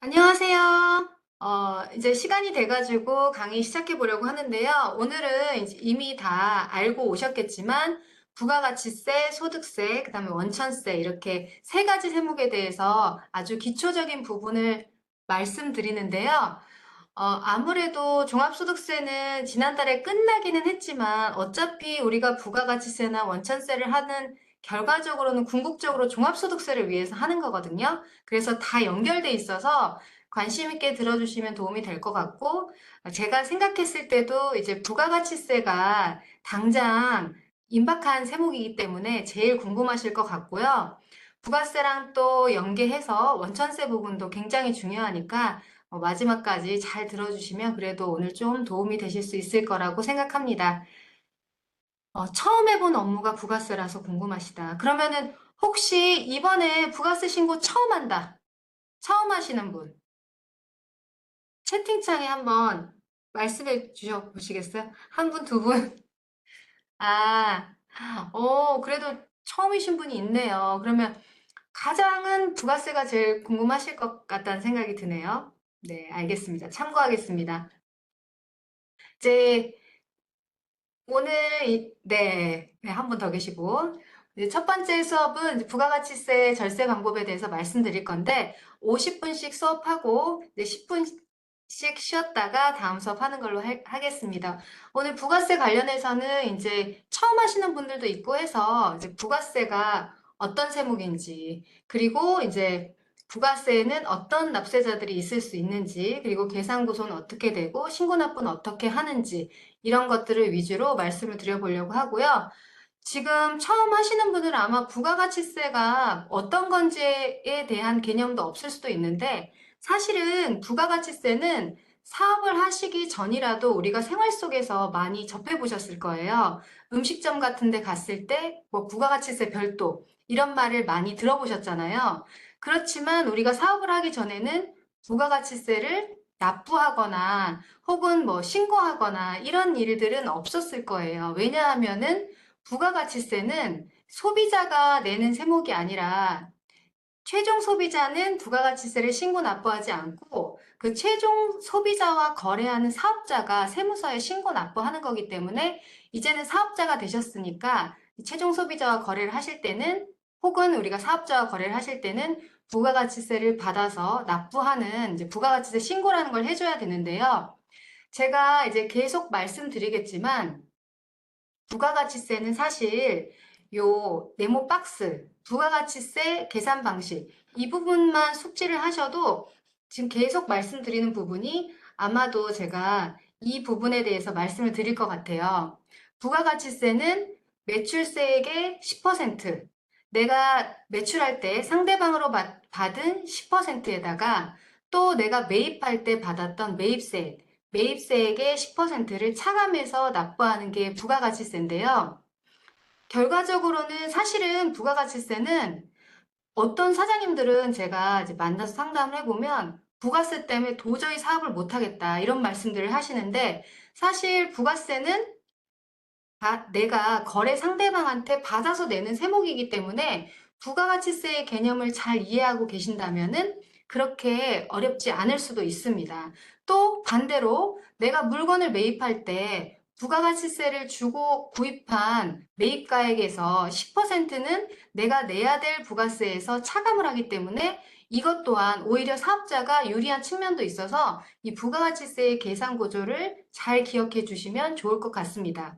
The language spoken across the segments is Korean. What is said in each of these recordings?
안녕하세요. 이제 시간이 돼가지고 강의 시작해 보려고 하는데요. 오늘은 이제 이미 다 알고 오셨겠지만, 부가가치세, 소득세, 그다음에 원천세, 이렇게 세 가지 세목에 대해서 아주 기초적인 부분을 말씀드리는데요. 아무래도 종합소득세는 지난달에 끝나기는 했지만 어차피 우리가 부가가치세나 원천세를 하는 결과적으로는 궁극적으로 종합소득세를 위해서 하는 거거든요. 그래서 다 연결돼 있어서 관심 있게 들어주시면 도움이 될 것 같고, 제가 생각했을 때도 이제 부가가치세가 당장 임박한 세목이기 때문에 제일 궁금하실 것 같고요. 부가세랑 또 연계해서 원천세 부분도 굉장히 중요하니까 마지막까지 잘 들어주시면 그래도 오늘 좀 도움이 되실 수 있을 거라고 생각합니다. 처음 해본 업무가 부가세라서 궁금하시다. 그러면은 혹시 이번에 부가세 신고 처음 한다. 처음 하시는 분. 채팅창에 한번 말씀해 주셔 보시겠어요? 한 분, 두 분? 아, 그래도 처음이신 분이 있네요. 그러면 가장은 부가세가 제일 궁금하실 것 같다는 생각이 드네요. 네, 알겠습니다. 참고하겠습니다. 이제 오늘 네, 한 분 더 계시고 이제 첫 번째 수업은 이제 부가가치세 절세 방법에 대해서 말씀드릴 건데 50분씩 수업하고 이제 10분씩 쉬었다가 다음 수업 하는 걸로 하겠습니다. 오늘 부가세 관련해서는 이제 처음 하시는 분들도 있고 해서 이제 부가세가 어떤 세목인지 그리고 이제 부가세에는 어떤 납세자들이 있을 수 있는지 그리고 계산구조는 어떻게 되고 신고납부는 어떻게 하는지 이런 것들을 위주로 말씀을 드려보려고 하고요. 지금 처음 하시는 분들은 아마 부가가치세가 어떤 건지에 대한 개념도 없을 수도 있는데 사실은 부가가치세는 사업을 하시기 전이라도 우리가 생활 속에서 많이 접해 보셨을 거예요. 음식점 같은 데 갔을 때 뭐 부가가치세 별도 이런 말을 많이 들어보셨잖아요. 그렇지만 우리가 사업을 하기 전에는 부가가치세를 납부하거나 혹은 뭐 신고하거나 이런 일들은 없었을 거예요. 왜냐하면은 부가가치세는 소비자가 내는 세목이 아니라 최종 소비자는 부가가치세를 신고 납부하지 않고 그 최종 소비자와 거래하는 사업자가 세무서에 신고 납부하는 거기 때문에 이제는 사업자가 되셨으니까 최종 소비자와 거래를 하실 때는 혹은 우리가 사업자와 거래를 하실 때는 부가가치세를 받아서 납부하는 이제 부가가치세 신고라는 걸 해줘야 되는데요. 제가 이제 계속 말씀드리겠지만 부가가치세는 사실 요 네모 박스, 부가가치세 계산 방식 이 부분만 숙지를 하셔도 지금 계속 말씀드리는 부분이 아마도 제가 이 부분에 대해서 말씀을 드릴 것 같아요. 부가가치세는 매출세액의 10%, 내가 매출할 때 상대방으로 받은 10%에다가 또 내가 매입할 때 받았던 매입세액의 10%를 차감해서 납부하는 게 부가가치세인데요. 결과적으로는 사실은 부가가치세는 어떤 사장님들은 제가 이제 만나서 상담을 해보면 부가세 때문에 도저히 사업을 못하겠다 이런 말씀들을 하시는데 사실 부가세는 내가 거래 상대방한테 받아서 내는 세목이기 때문에 부가가치세의 개념을 잘 이해하고 계신다면은 그렇게 어렵지 않을 수도 있습니다. 또 반대로 내가 물건을 매입할 때 부가가치세를 주고 구입한 매입가액에서 10%는 내가 내야 될 부가세에서 차감을 하기 때문에 이것 또한 오히려 사업자가 유리한 측면도 있어서 이 부가가치세의 계산 구조를 잘 기억해 주시면 좋을 것 같습니다.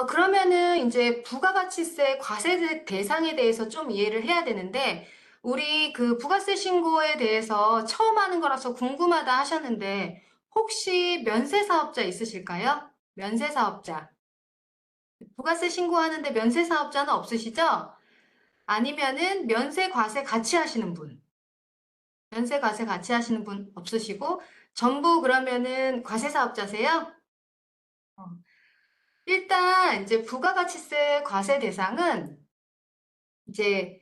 그러면은 이제 부가가치세 과세 대상에 대해서 좀 이해를 해야 되는데, 우리 그 부가세 신고에 대해서 처음 하는 거라서 궁금하다 하셨는데, 혹시 면세사업자 있으실까요? 면세사업자. 부가세 신고하는데 면세사업자는 없으시죠? 아니면은 면세 과세 같이 하시는 분. 면세 과세 같이 하시는 분 없으시고, 전부 그러면은 과세사업자세요? 어, 일단 이제 부가가치세 과세 대상은 이제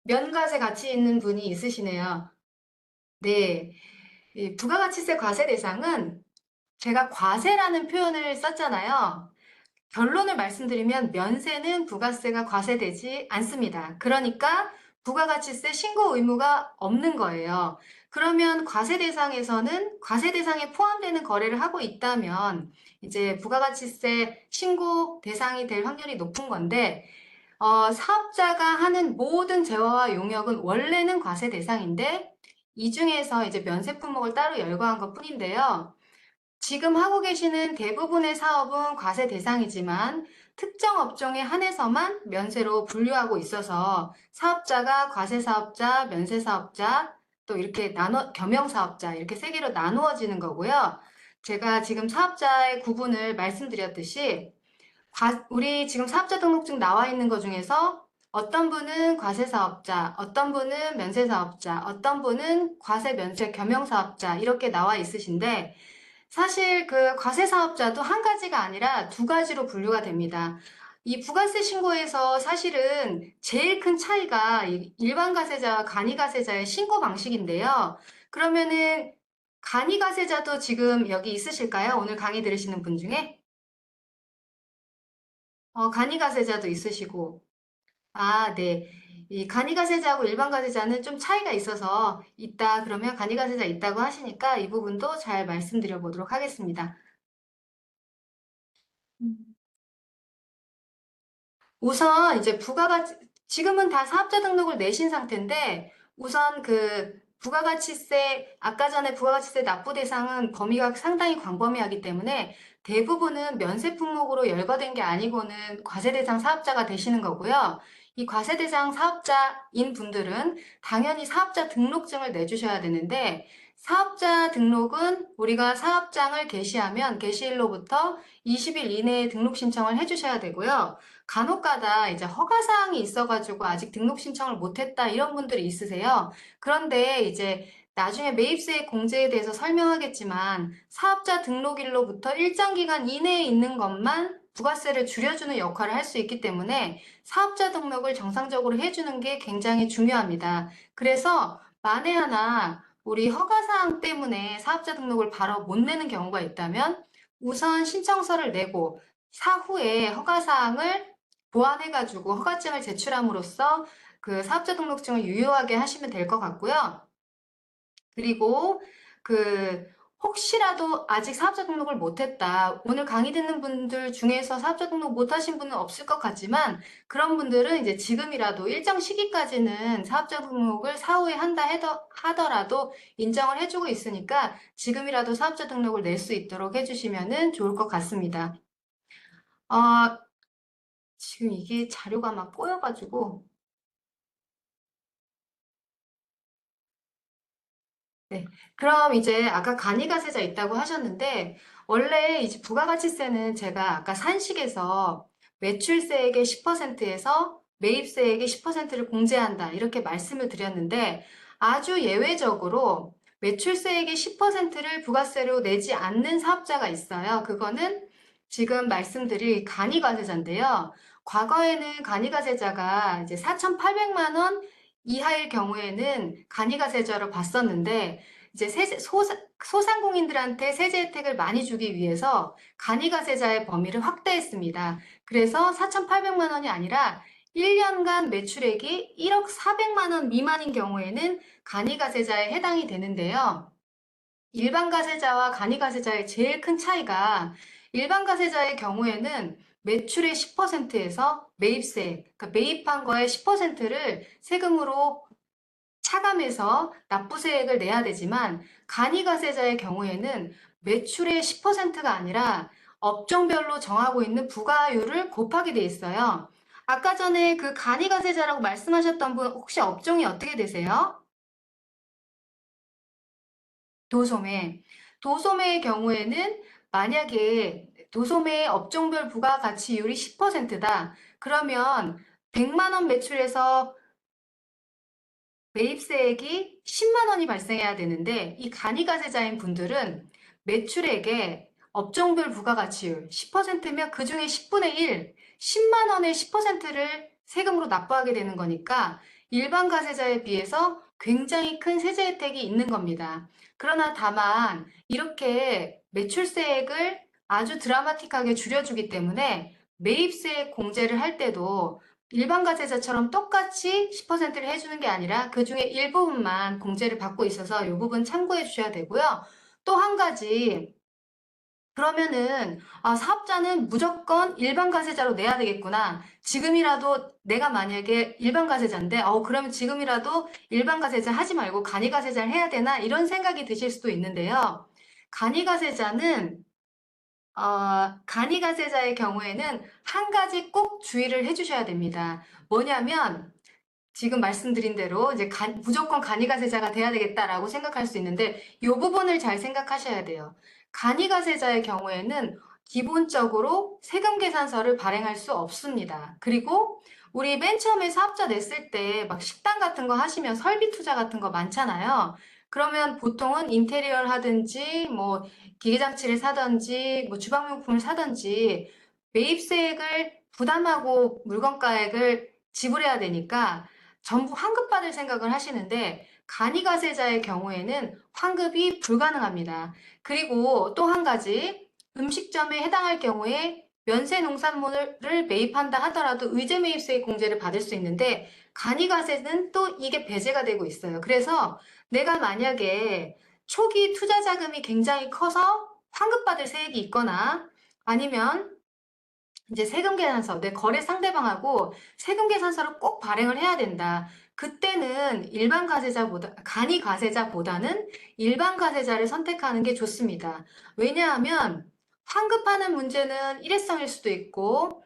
면과세 같이 있는 분이 있으시네요. 네. 이 부가가치세 과세 대상은 제가 과세라는 표현을 썼잖아요. 결론을 말씀드리면 면세는 부가세가 과세되지 않습니다. 그러니까 부가가치세 신고 의무가 없는 거예요. 그러면 과세 대상에서는 과세 대상에 포함되는 거래를 하고 있다면 이제 부가가치세 신고 대상이 될 확률이 높은 건데 사업자가 하는 모든 재화와 용역은 원래는 과세 대상인데 이 중에서 이제 면세 품목을 따로 열거한 것 뿐인데요. 지금 하고 계시는 대부분의 사업은 과세 대상이지만 특정 업종에 한해서만 면세로 분류하고 있어서 사업자가 과세 사업자, 면세 사업자, 또 이렇게 겸용 사업자 이렇게 세 개로 나누어지는 거고요. 제가 지금 사업자의 구분을 말씀드렸듯이 우리 지금 사업자 등록증 나와 있는 것 중에서 어떤 분은 과세 사업자, 어떤 분은 면세 사업자, 어떤 분은 과세 면세 겸용 사업자 이렇게 나와 있으신데 사실 그 과세 사업자도 한 가지가 아니라 두 가지로 분류가 됩니다. 이 부가세 신고에서 사실은 제일 큰 차이가 일반 가세자와 간이 가세자의 신고 방식인데요. 그러면은 간이 가세자도 지금 여기 있으실까요? 오늘 강의 들으시는 분 중에? 간이 가세자도 있으시고. 아, 네. 이 간이 가세자하고 일반 가세자는 좀 차이가 있어서 있다 그러면 간이 가세자 있다고 하시니까 이 부분도 잘 말씀드려 보도록 하겠습니다. 우선 이제 지금은 다 사업자 등록을 내신 상태인데 우선 그 부가가치세 아까 전에 부가가치세 납부 대상은 범위가 상당히 광범위하기 때문에 대부분은 면세 품목으로 열거된 게 아니고는 과세 대상 사업자가 되시는 거고요. 이 과세 대상 사업자인 분들은 당연히 사업자 등록증을 내주셔야 되는데 사업자 등록은 우리가 사업장을 개시하면 개시일로부터 20일 이내에 등록 신청을 해주셔야 되고요. 간혹가다 이제 허가사항이 있어가지고 아직 등록 신청을 못했다 이런 분들이 있으세요. 그런데 이제 나중에 매입세 공제에 대해서 설명하겠지만 사업자 등록일로부터 일정 기간 이내에 있는 것만 부가세를 줄여주는 역할을 할 수 있기 때문에 사업자 등록을 정상적으로 해주는 게 굉장히 중요합니다. 그래서 만에 하나 우리 허가사항 때문에 사업자 등록을 바로 못 내는 경우가 있다면 우선 신청서를 내고 사후에 허가사항을 보완해가지고 허가증을 제출함으로써 그 사업자 등록증을 유효하게 하시면 될 것 같고요. 그리고 그 혹시라도 아직 사업자 등록을 못했다. 오늘 강의 듣는 분들 중에서 사업자 등록 못하신 분은 없을 것 같지만 그런 분들은 이제 지금이라도 일정 시기까지는 사업자 등록을 사후에 하더라도 인정을 해주고 있으니까 지금이라도 사업자 등록을 낼 수 있도록 해주시면 좋을 것 같습니다. 어, 지금 이게 자료가 막 꼬여가지고 네. 그럼 이제 아까 간이가세자 있다고 하셨는데 원래 이제 부가가치세는 제가 아까 산식에서 매출세액의 10%에서 매입세액의 10%를 공제한다 이렇게 말씀을 드렸는데 아주 예외적으로 매출세액의 10%를 부가세로 내지 않는 사업자가 있어요. 그거는 지금 말씀드릴 간이가세자인데요. 과거에는 간이가세자가 이제 4,800만 원 이하일 경우에는 간이가세자로 봤었는데 이제 소상공인들한테 세제 혜택을 많이 주기 위해서 간이가세자의 범위를 확대했습니다. 그래서 4,800만 원이 아니라 1년간 매출액이 1억 400만 원 미만인 경우에는 간이가세자에 해당이 되는데요. 일반 가세자와 간이 가세자의 제일 큰 차이가 일반 가세자의 경우에는 매출의 10%에서 매입세, 그러니까 매입한 거의 10%를 세금으로 차감해서 납부세액을 내야 되지만 간이 가세자의 경우에는 매출의 10%가 아니라 업종별로 정하고 있는 부가율을 곱하게 돼 있어요. 아까 전에 그 간이 가세자라고 말씀하셨던 분 혹시 업종이 어떻게 되세요? 도소매. 도소매의 경우에는 만약에 도소매의 업종별 부가가치율이 10%다. 그러면 100만 원 매출에서 매입세액이 10만 원이 발생해야 되는데 이 간이가세자인 분들은 매출액의 업종별 부가가치율 10%면 그중에 10분의 1, 10만 원의 10%를 세금으로 납부하게 되는 거니까 일반 가세자에 비해서 굉장히 큰 세제 혜택이 있는 겁니다. 그러나 다만 이렇게 매출세액을 아주 드라마틱하게 줄여주기 때문에 매입세 공제를 할 때도 일반 과세자처럼 똑같이 10%를 해주는 게 아니라 그중에 일부분만 공제를 받고 있어서 이 부분 참고해 주셔야 되고요. 또 한 가지, 그러면은 사업자는 무조건 일반 과세자로 내야 되겠구나. 지금이라도 내가 만약에 일반 과세자인데 그러면 지금이라도 일반 과세자 하지 말고 간이 과세자를 해야 되나 이런 생각이 드실 수도 있는데요. 간이 과세자는 간이 과세자의 경우에는 한 가지 꼭 주의를 해주셔야 됩니다. 뭐냐면 지금 말씀드린 대로 이제 무조건 간이가세자가 돼야 되겠다라고 생각할 수 있는데 이 부분을 잘 생각하셔야 돼요. 간이가세자의 경우에는 기본적으로 세금 계산서를 발행할 수 없습니다. 그리고 우리 맨 처음에 사업자 냈을 때 막 식당 같은 거 하시면 설비 투자 같은 거 많잖아요. 그러면 보통은 인테리어를 하든지 뭐 기계장치를 사든지 뭐 주방용품을 사든지 매입세액을 부담하고 물건가액을 지불해야 되니까 전부 환급받을 생각을 하시는데 간이가세자의 경우에는 환급이 불가능합니다. 그리고 또 한 가지 음식점에 해당할 경우에 면세 농산물을 매입한다 하더라도 의제 매입세 공제를 받을 수 있는데 간이가세는 또 이게 배제가 되고 있어요. 그래서 내가 만약에 초기 투자 자금이 굉장히 커서 환급받을 세액이 있거나 아니면 이제 세금 계산서, 내 거래 상대방하고 세금 계산서를 꼭 발행을 해야 된다. 그때는 간이 과세자보다는 일반 과세자를 선택하는 게 좋습니다. 왜냐하면 환급하는 문제는 일회성일 수도 있고,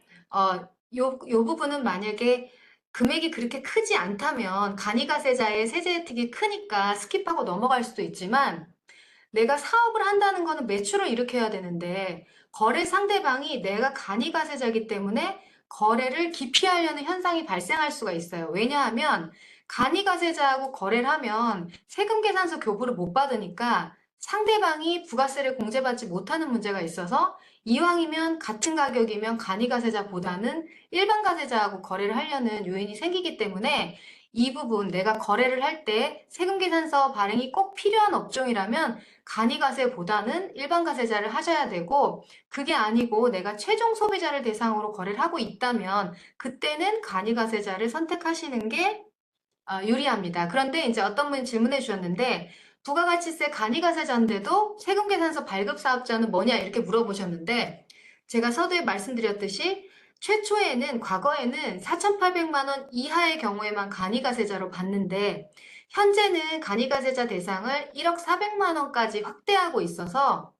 요 부분은 만약에 금액이 그렇게 크지 않다면 간이 과세자의 세제 혜택이 크니까 스킵하고 넘어갈 수도 있지만, 내가 사업을 한다는 거는 매출을 일으켜야 되는데 거래 상대방이 내가 간이가세자이기 때문에 거래를 기피하려는 현상이 발생할 수가 있어요. 왜냐하면 간이가세자하고 거래를 하면 세금 계산서 교부를 못 받으니까 상대방이 부가세를 공제받지 못하는 문제가 있어서 이왕이면 같은 가격이면 간이가세자보다는 일반 가세자하고 거래를 하려는 요인이 생기기 때문에 이 부분 내가 거래를 할 때 세금 계산서 발행이 꼭 필요한 업종이라면 간이가세보다는 일반 가세자를 하셔야 되고 그게 아니고 내가 최종 소비자를 대상으로 거래를 하고 있다면 그때는 간이가세자를 선택하시는 게 유리합니다. 그런데 이제 어떤 분이 질문해 주셨는데 부가가치세 간이가세자인데도 세금계산서 발급사업자는 뭐냐 이렇게 물어보셨는데 제가 서두에 말씀드렸듯이 최초에는 과거에는 4,800만 원 이하의 경우에만 간이가세자로 봤는데 현재는 간이가세자 대상을 1억 400만 원까지 확대하고 있어서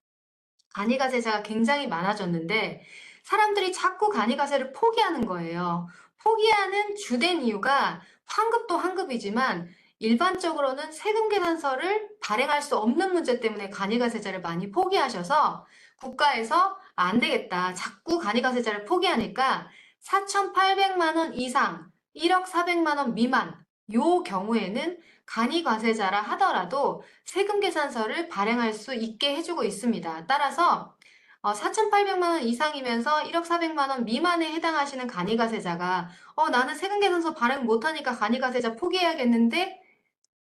간이가세자가 굉장히 많아졌는데 사람들이 자꾸 간이가세를 포기하는 거예요. 포기하는 주된 이유가 환급도 환급이지만 일반적으로는 세금 계산서를 발행할 수 없는 문제 때문에 간이가세자를 많이 포기하셔서 국가에서 안 되겠다. 자꾸 간이가세자를 포기하니까 4,800만 원 이상, 1억 400만 원 미만 요 경우에는 간이과세자라 하더라도 세금 계산서를 발행할 수 있게 해주고 있습니다. 따라서 4,800만 원 이상이면서 1억 400만 원 미만에 해당하시는 간이과세자가 나는 세금 계산서 발행 못하니까 간이과세자 포기해야겠는데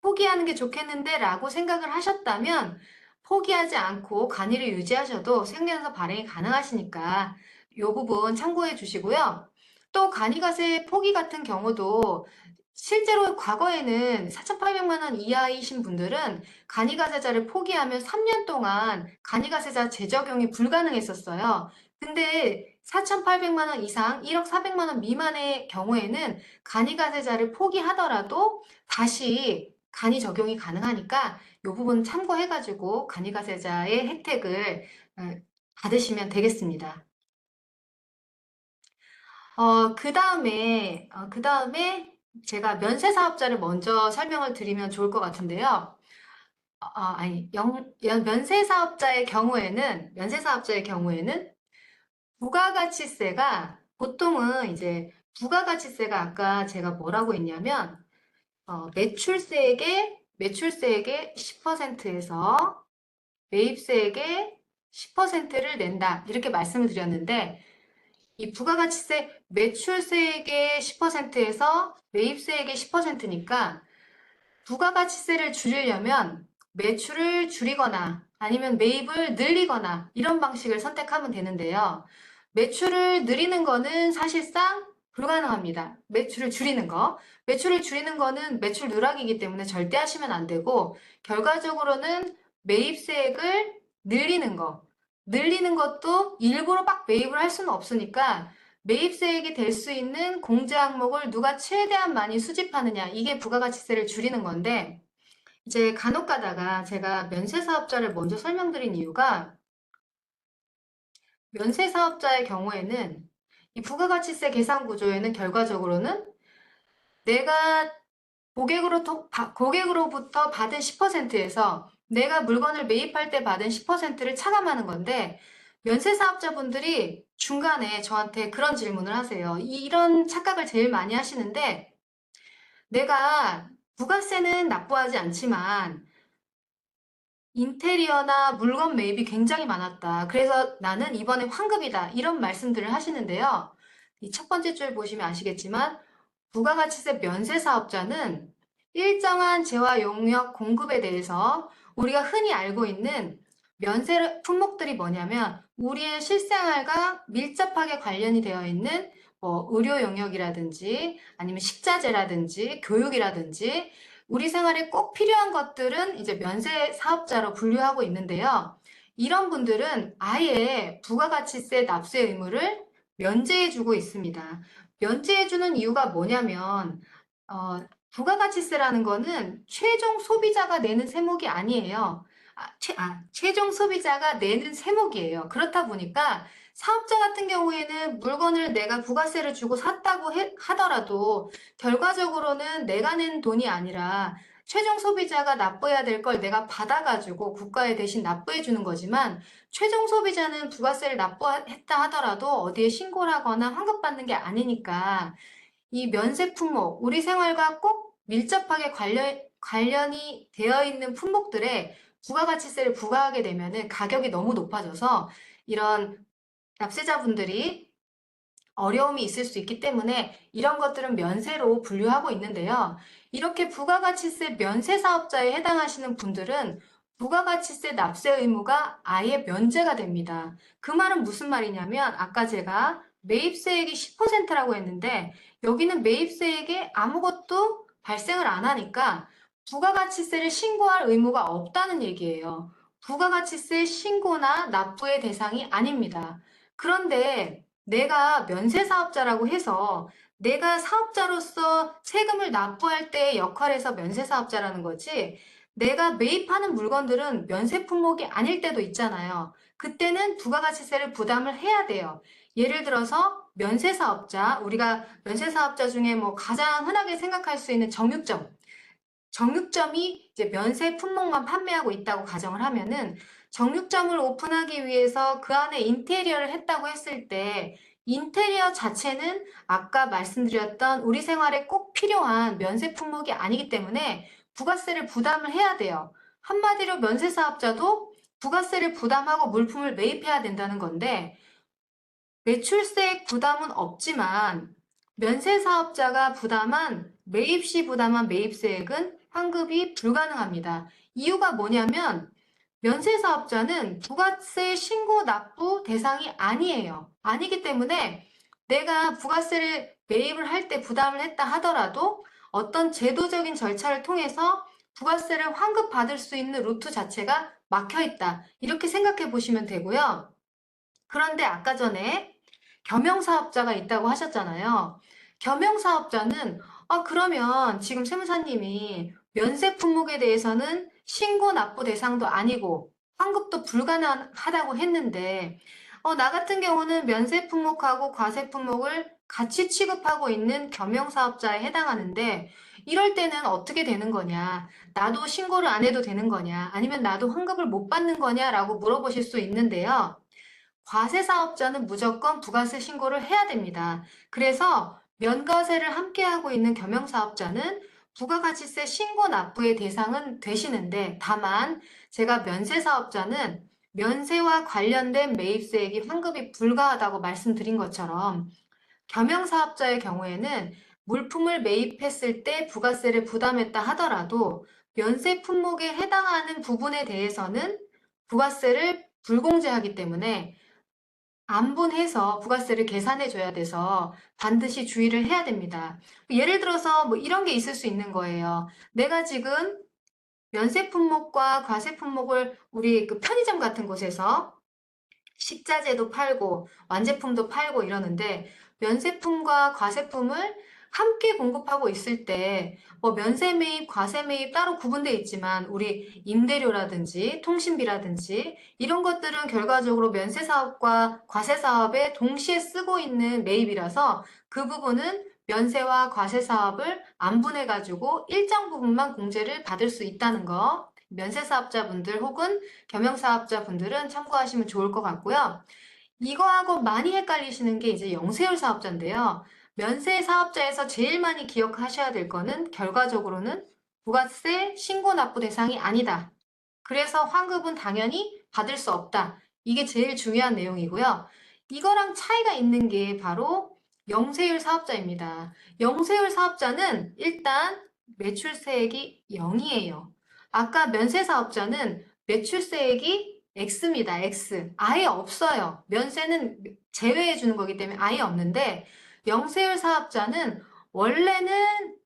포기하는 게 좋겠는데 라고 생각을 하셨다면 포기하지 않고 간이를 유지하셔도 세금 계산서 발행이 가능하시니까 이 부분 참고해 주시고요. 또 간이과세 포기 같은 경우도 실제로 과거에는 4,800만 원 이하이신 분들은 간이가세자를 포기하면 3년 동안 간이가세자 재적용이 불가능했었어요. 근데 4,800만 원 이상 1억 400만 원 미만의 경우에는 간이가세자를 포기하더라도 다시 간이 적용이 가능하니까 이 부분 참고해가지고 간이가세자의 혜택을 받으시면 되겠습니다. 그 다음에 제가 면세 사업자를 먼저 설명을 드리면 좋을 것 같은데요. 아니, 면세 사업자의 경우에는 부가가치세가 보통은 이제 부가가치세가 아까 제가 뭐라고 했냐면 매출세액의 10%에서 매입세액의 10%를 낸다. 이렇게 말씀을 드렸는데 이 부가가치세 매출세액의 10%에서 매입세액의 10%니까 부가가치세를 줄이려면 매출을 줄이거나 아니면 매입을 늘리거나 이런 방식을 선택하면 되는데요. 매출을 늘리는 거는 사실상 불가능합니다. 매출을 줄이는 거. 매출을 줄이는 거는 매출 누락이기 때문에 절대 하시면 안 되고, 결과적으로는 매입세액을 늘리는 거. 늘리는 것도 일부러 막 매입을 할 수는 없으니까 매입세액이 될 수 있는 공제 항목을 누가 최대한 많이 수집하느냐. 이게 부가가치세를 줄이는 건데, 이제 간혹 가다가 제가 면세사업자를 먼저 설명드린 이유가 면세사업자의 경우에는 이 부가가치세 계산 구조에는 결과적으로는 내가 고객으로부터 받은 10%에서 내가 물건을 매입할 때 받은 10%를 차감하는 건데 면세사업자분들이 중간에 저한테 그런 질문을 하세요. 이런 착각을 제일 많이 하시는데 내가 부가세는 납부하지 않지만 인테리어나 물건 매입이 굉장히 많았다. 그래서 나는 이번에 환급이다. 이런 말씀들을 하시는데요. 이 첫 번째 줄 보시면 아시겠지만 부가가치세 면세 사업자는 일정한 재화 용역 공급에 대해서 우리가 흔히 알고 있는 면세 품목들이 뭐냐면 우리의 실생활과 밀접하게 관련이 되어 있는 뭐 의료 영역이라든지 아니면 식자재라든지 교육이라든지 우리 생활에 꼭 필요한 것들은 이제 면세 사업자로 분류하고 있는데요. 이런 분들은 아예 부가가치세 납세 의무를 면제해주고 있습니다. 면제해주는 이유가 뭐냐면, 부가가치세라는 거는 최종 소비자가 내는 세목이 아니에요. 최종 소비자가 내는 세목이에요. 그렇다 보니까 사업자 같은 경우에는 물건을 내가 부가세를 주고 샀다고 하더라도 결과적으로는 내가 낸 돈이 아니라 최종 소비자가 납부해야 될 걸 내가 받아가지고 국가에 대신 납부해 주는 거지만 최종 소비자는 부가세를 납부했다 하더라도 어디에 신고를 하거나 환급받는 게 아니니까 이 면세 품목, 우리 생활과 꼭 밀접하게 관련이 되어 있는 품목들에 부가가치세를 부과하게 되면은 가격이 너무 높아져서 이런 납세자분들이 어려움이 있을 수 있기 때문에 이런 것들은 면세로 분류하고 있는데요. 이렇게 부가가치세 면세 사업자에 해당하시는 분들은 부가가치세 납세 의무가 아예 면제가 됩니다. 그 말은 무슨 말이냐면 아까 제가 매입세액이 10%라고 했는데 여기는 매입세액에 아무것도 발생을 안 하니까 부가가치세를 신고할 의무가 없다는 얘기예요. 부가가치세 신고나 납부의 대상이 아닙니다. 그런데 내가 면세사업자라고 해서 내가 사업자로서 세금을 납부할 때의 역할에서 면세사업자라는 거지 내가 매입하는 물건들은 면세 품목이 아닐 때도 있잖아요. 그때는 부가가치세를 부담을 해야 돼요. 예를 들어서 면세사업자, 우리가 면세사업자 중에 뭐 가장 흔하게 생각할 수 있는 정육점. 정육점이 이제 면세 품목만 판매하고 있다고 가정을 하면은 정육점을 오픈하기 위해서 그 안에 인테리어를 했다고 했을 때 인테리어 자체는 아까 말씀드렸던 우리 생활에 꼭 필요한 면세 품목이 아니기 때문에 부가세를 부담을 해야 돼요. 한마디로 면세 사업자도 부가세를 부담하고 물품을 매입해야 된다는 건데 매출세액 부담은 없지만 면세사업자가 부담한 매입 시 부담한 매입세액은 환급이 불가능합니다. 이유가 뭐냐면 면세사업자는 부가세 신고 납부 대상이 아니에요. 아니기 때문에 내가 부가세를 매입을 할 때 부담을 했다 하더라도 어떤 제도적인 절차를 통해서 부가세를 환급받을 수 있는 루트 자체가 막혀 있다. 이렇게 생각해 보시면 되고요. 그런데 아까 전에 겸용사업자가 있다고 하셨잖아요. 겸용사업자는 그러면 지금 세무사님이 면세 품목에 대해서는 신고 납부 대상도 아니고 환급도 불가능하다고 했는데 나 같은 경우는 면세 품목하고 과세 품목을 같이 취급하고 있는 겸용사업자에 해당하는데 이럴 때는 어떻게 되는 거냐? 나도 신고를 안 해도 되는 거냐? 아니면 나도 환급을 못 받는 거냐라고 물어보실 수 있는데요. 과세 사업자는 무조건 부가세 신고를 해야 됩니다. 그래서 면과세를 함께 하고 있는 겸용사업자는 부가가치세 신고 납부의 대상은 되시는데 다만 제가 면세사업자는 면세와 관련된 매입세액이 환급이 불가하다고 말씀드린 것처럼 겸용사업자의 경우에는 물품을 매입했을 때 부가세를 부담했다 하더라도 면세 품목에 해당하는 부분에 대해서는 부가세를 불공제하기 때문에 안분해서 부가세를 계산해 줘야 돼서 반드시 주의를 해야 됩니다. 예를 들어서 뭐 이런 게 있을 수 있는 거예요. 내가 지금 면세 품목과 과세 품목을 우리 그 편의점 같은 곳에서 식자재도 팔고 완제품도 팔고 이러는데 면세품과 과세품을 함께 공급하고 있을 때 뭐 면세 매입, 과세 매입 따로 구분되어 있지만 우리 임대료라든지 통신비라든지 이런 것들은 결과적으로 면세 사업과 과세 사업에 동시에 쓰고 있는 매입이라서 그 부분은 면세와 과세 사업을 안 분해가지고 일정 부분만 공제를 받을 수 있다는 거 면세 사업자분들 혹은 겸용사업자분들은 참고하시면 좋을 것 같고요. 이거하고 많이 헷갈리시는 게 이제 영세율 사업자인데요. 면세 사업자에서 제일 많이 기억하셔야 될 거는 결과적으로는 부가세 신고 납부 대상이 아니다. 그래서 환급은 당연히 받을 수 없다. 이게 제일 중요한 내용이고요. 이거랑 차이가 있는 게 바로 영세율 사업자입니다. 영세율 사업자는 일단 매출세액이 0이에요. 아까 면세 사업자는 매출세액이 X입니다. X. 아예 없어요. 면세는 제외해 주는 거기 때문에 아예 없는데 영세율 사업자는 원래는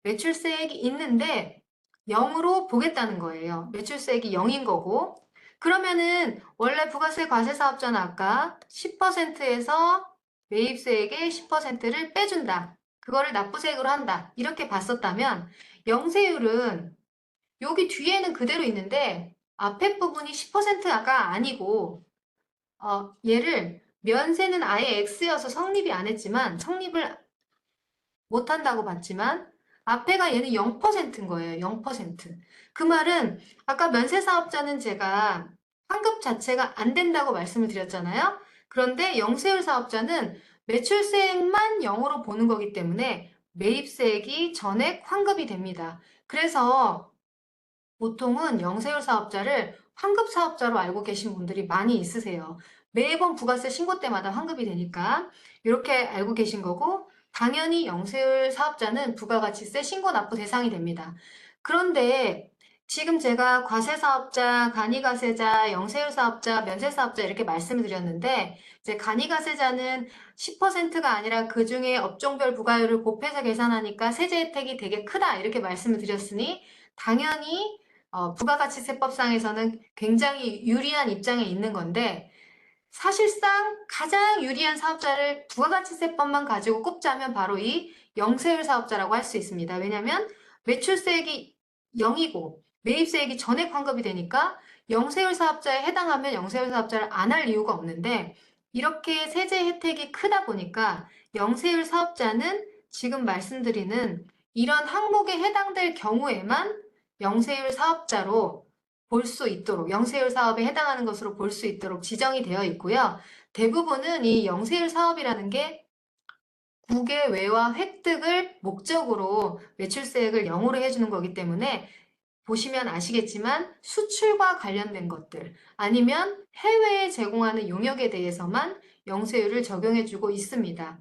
매출세액이 있는데 0으로 보겠다는 거예요. 매출세액이 0인 거고. 그러면은 원래 부가세 과세 사업자는 아까 10%에서 매입세액의 10%를 빼준다. 그거를 납부세액으로 한다. 이렇게 봤었다면 영세율은 여기 뒤에는 그대로 있는데 앞에 부분이 10%가 아니고 얘를 면세는 아예 X여서 성립이 안 했지만 성립을 못한다고 봤지만 앞에가 얘는 0%인 거예요. 0%. 그 말은 아까 면세 사업자는 제가 환급 자체가 안 된다고 말씀을 드렸잖아요. 그런데 영세율 사업자는 매출세액만 0으로 보는 거기 때문에 매입세액이 전액 환급이 됩니다. 그래서 보통은 영세율 사업자를 환급 사업자로 알고 계신 분들이 많이 있으세요. 매번 부가세 신고 때마다 환급이 되니까 이렇게 알고 계신 거고 당연히 영세율 사업자는 부가가치세 신고 납부 대상이 됩니다. 그런데 지금 제가 과세사업자, 간이가세자, 영세율 사업자, 면세사업자 이렇게 말씀을 드렸는데 이제 간이가세자는 10%가 아니라 그중에 업종별 부가율을 곱해서 계산하니까 세제 혜택이 되게 크다 이렇게 말씀을 드렸으니 당연히 부가가치세법상에서는 굉장히 유리한 입장에 있는 건데 사실상 가장 유리한 사업자를 부가가치세법만 가지고 꼽자면 바로 이 영세율 사업자라고 할 수 있습니다. 왜냐하면 매출세액이 0이고 매입세액이 전액 환급이 되니까 영세율 사업자에 해당하면 영세율 사업자를 안 할 이유가 없는데 이렇게 세제 혜택이 크다 보니까 영세율 사업자는 지금 말씀드리는 이런 항목에 해당될 경우에만 영세율 사업자로 볼 수 있도록 영세율 사업에 해당하는 것으로 볼 수 있도록 지정이 되어 있고요. 대부분은 이 영세율 사업이라는 게 국외 외화 획득을 목적으로 매출세액을 0으로 해주는 거기 때문에 보시면 아시겠지만 수출과 관련된 것들 아니면 해외에 제공하는 용역에 대해서만 영세율을 적용해주고 있습니다.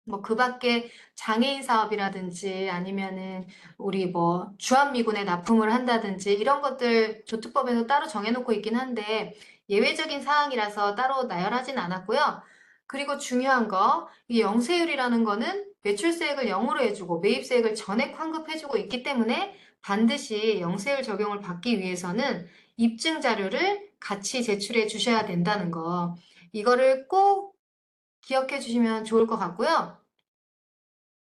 뭐 그 밖에 장애인 사업이라든지 아니면은 우리 뭐 주한미군에 납품을 한다든지 이런 것들 조특법에서 따로 정해놓고 있긴 한데 예외적인 사항이라서 따로 나열하진 않았고요. 그리고 중요한 거, 이 영세율이라는 거는 매출세액을 0으로 해주고 매입세액을 전액 환급해주고 있기 때문에 반드시 영세율 적용을 받기 위해서는 입증 자료를 같이 제출해 주셔야 된다는 거. 이거를 꼭 기억해 주시면 좋을 것 같고요.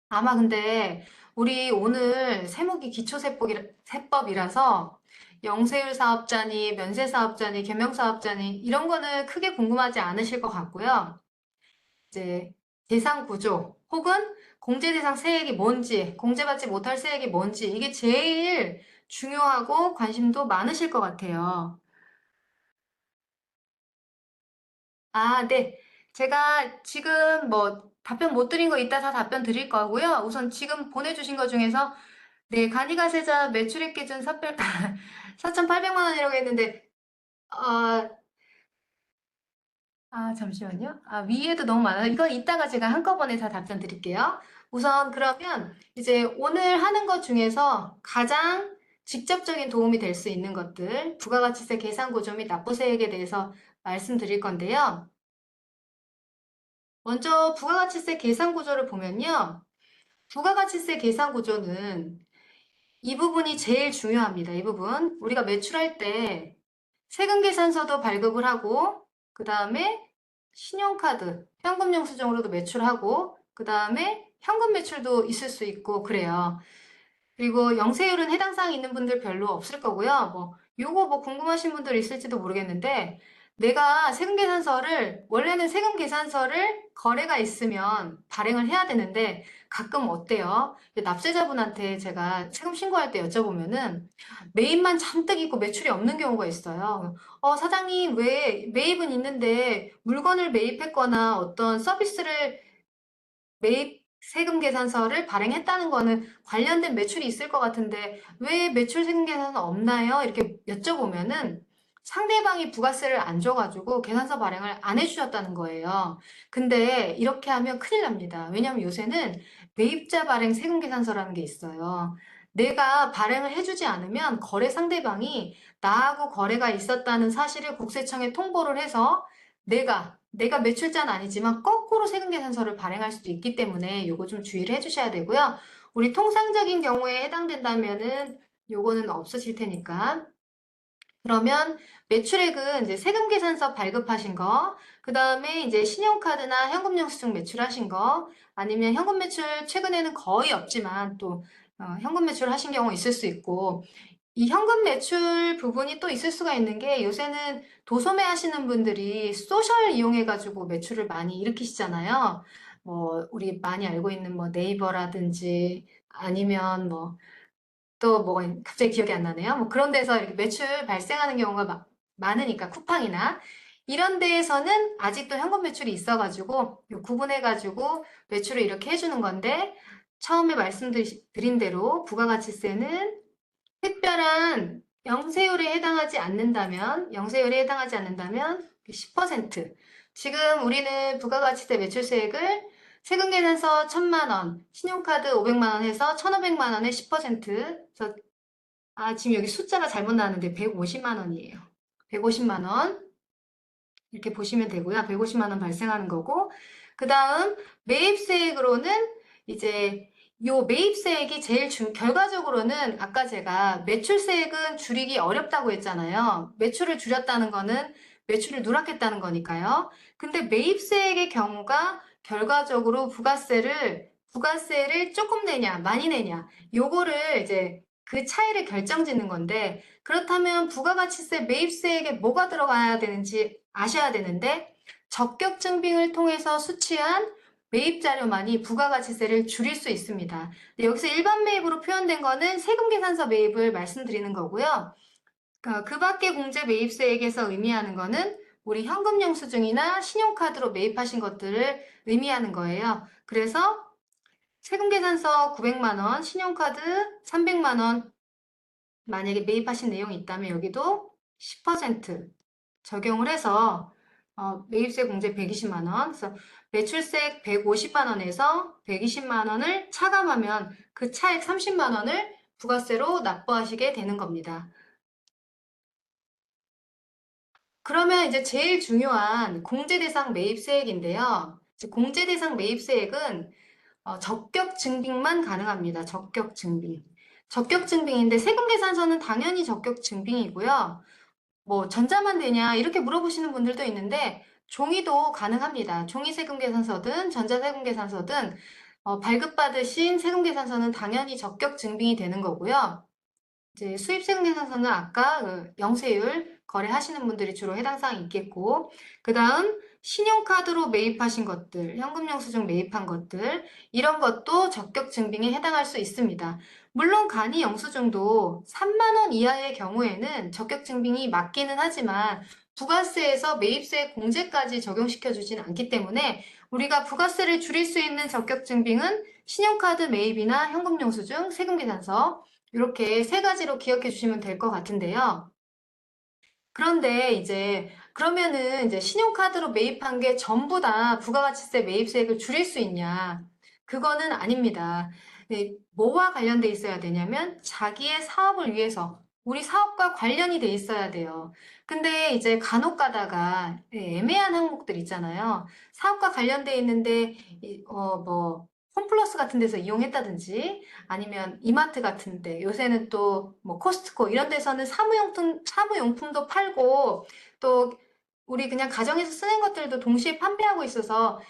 아마 근데 우리 오늘 세무기 기초세법이라서 영세율 사업자니 면세 사업자니 겸용 사업자니 이런 거는 크게 궁금하지 않으실 것 같고요. 이제 대상 구조 혹은 공제 대상 세액이 뭔지 공제받지 못할 세액이 뭔지 이게 제일 중요하고 관심도 많으실 것 같아요. 아, 네. 제가 지금 뭐 답변 못 드린 거 이따 다 답변 드릴 거고요. 우선 지금 보내주신 거 중에서 네, 간이가세자 매출액 기준 4,800만 원이라고 했는데 아, 잠시만요. 위에도 너무 많아요. 이건 이따가 제가 한꺼번에 다 답변 드릴게요. 우선 그러면 이제 오늘 하는 것 중에서 가장 직접적인 도움이 될 수 있는 것들, 부가가치세 계산 구조 및 납부세액에 대해서 말씀드릴 건데요. 먼저 부가가치세 계산 구조를 보면요. 부가가치세 계산 구조는 이 부분이 제일 중요합니다. 이 부분. 우리가 매출할 때 세금계산서도 발급을 하고, 그 다음에 신용카드, 현금영수증으로도 매출하고, 그 다음에 현금 매출도 있을 수 있고, 그래요. 그리고 영세율은 해당 사항이 있는 분들 별로 없을 거고요. 요거 궁금하신 분들 있을지도 모르겠는데, 내가 세금계산서를, 원래는 세금계산서를 거래가 있으면 발행을 해야 되는데, 가끔 어때요? 납세자분한테 제가 세금 신고할 때 여쭤보면은, 매입만 잔뜩 있고 매출이 없는 경우가 있어요. 사장님, 왜 매입은 있는데 물건을 매입했거나 어떤 서비스를 매입 세금 계산서를 발행했다는 거는 관련된 매출이 있을 것 같은데 왜 매출 세금 계산서 없나요? 이렇게 여쭤보면은 상대방이 부가세를 안 줘가지고 계산서 발행을 안 해주셨다는 거예요. 근데 이렇게 하면 큰일 납니다. 왜냐하면 요새는 매입자 발행 세금 계산서라는 게 있어요. 내가 발행을 해주지 않으면 거래 상대방이 나하고 거래가 있었다는 사실을 국세청에 통보를 해서 내가 매출자는 아니지만 거꾸로 세금계산서를 발행할 수도 있기 때문에 요거 좀 주의를 해주셔야 되고요. 우리 통상적인 경우에 해당된다면은 요거는 없으실 테니까. 그러면 매출액은 이제 세금계산서 발급하신 거, 그 다음에 이제 신용카드나 현금영수증 매출하신 거, 아니면 현금 매출 최근에는 거의 없지만 또 현금 매출 하신 경우 있을 수 있고, 이 현금 매출 부분이 또 있을 수가 있는 게 요새는 도소매 하시는 분들이 소셜 이용해가지고 매출을 많이 일으키시잖아요. 우리 많이 알고 있는 네이버라든지 아니면 또 갑자기 기억이 안 나네요. 그런 데서 이렇게 매출 발생하는 경우가 많으니까 쿠팡이나 이런 데에서는 아직도 현금 매출이 있어가지고 구분해가지고 매출을 이렇게 해주는 건데 처음에 말씀드린 대로 부가가치세는 특별한 영세율에 해당하지 않는다면 10%. 지금 우리는 부가가치세 매출세액을 세금계산서 1,000만 원, 신용카드 500만 원 해서 1,500만 원에 10%. 그래서 지금 여기 숫자가 잘못 나왔는데 150만 원이에요. 150만 원. 이렇게 보시면 되고요. 150만 원 발생하는 거고. 그 다음 매입세액으로는 이제 요 매입세액이 결과적으로는 아까 제가 매출세액은 줄이기 어렵다고 했잖아요. 매출을 줄였다는 거는 매출을 누락했다는 거니까요. 근데 매입세액의 경우가 결과적으로 부가세를 조금 내냐, 많이 내냐, 요거를 이제 그 차이를 결정짓는 건데, 그렇다면 부가가치세 매입세액에 뭐가 들어가야 되는지 아셔야 되는데, 적격 증빙을 통해서 수취한 매입 자료만이 부가가치세를 줄일 수 있습니다. 여기서 일반 매입으로 표현된 거는 세금계산서 매입을 말씀드리는 거고요. 그 밖에 공제 매입세액에서 의미하는 거는 우리 현금영수증이나 신용카드로 매입하신 것들을 의미하는 거예요. 그래서 세금계산서 900만 원, 신용카드 300만 원 만약에 매입하신 내용이 있다면 여기도 10% 적용을 해서 매입세 공제 120만 원, 그래서 매출세 150만 원에서 120만 원을 차감하면 그 차액 30만 원을 부가세로 납부하시게 되는 겁니다. 그러면 이제 제일 중요한 공제대상 매입세액인데요. 공제대상 매입세액은 적격 증빙만 가능합니다. 적격 증빙. 적격 증빙인데 세금계산서는 당연히 적격 증빙이고요. 전자만 되냐 이렇게 물어보시는 분들도 있는데 종이도 가능합니다. 종이 세금계산서든 전자세금계산서든 발급받으신 세금계산서는 당연히 적격 증빙이 되는 거고요. 이제 수입세금계산서는 아까 영세율 거래하시는 분들이 주로 해당 사항이 있겠고, 그 다음 신용카드로 매입하신 것들, 현금영수증 매입한 것들, 이런 것도 적격 증빙에 해당할 수 있습니다. 물론 간이 영수증도 3만 원 이하의 경우에는 적격 증빙이 맞기는 하지만 부가세에서 매입세 공제까지 적용시켜 주진 않기 때문에 우리가 부가세를 줄일 수 있는 적격 증빙은 신용카드 매입이나 현금영수증, 세금계산서 이렇게 세 가지로 기억해 주시면 될 것 같은데요. 그런데 그러면은 이제 신용카드로 매입한 게 전부 다 부가가치세 매입세액을 줄일 수 있냐? 그거는 아닙니다. 네, 뭐와 관련돼 있어야 되냐면 자기의 사업을 위해서 우리 사업과 관련이 돼 있어야 돼요. 근데 이제 간혹 가다가 애매한 항목들 있잖아요. 사업과 관련돼 있는데 뭐 홈플러스 같은 데서 이용했다든지 아니면 이마트 같은 데 요새는 또 뭐 코스트코 이런 데서는 사무용품도 팔고 또 우리 그냥 가정에서 쓰는 것들도 동시에 판매하고 있어서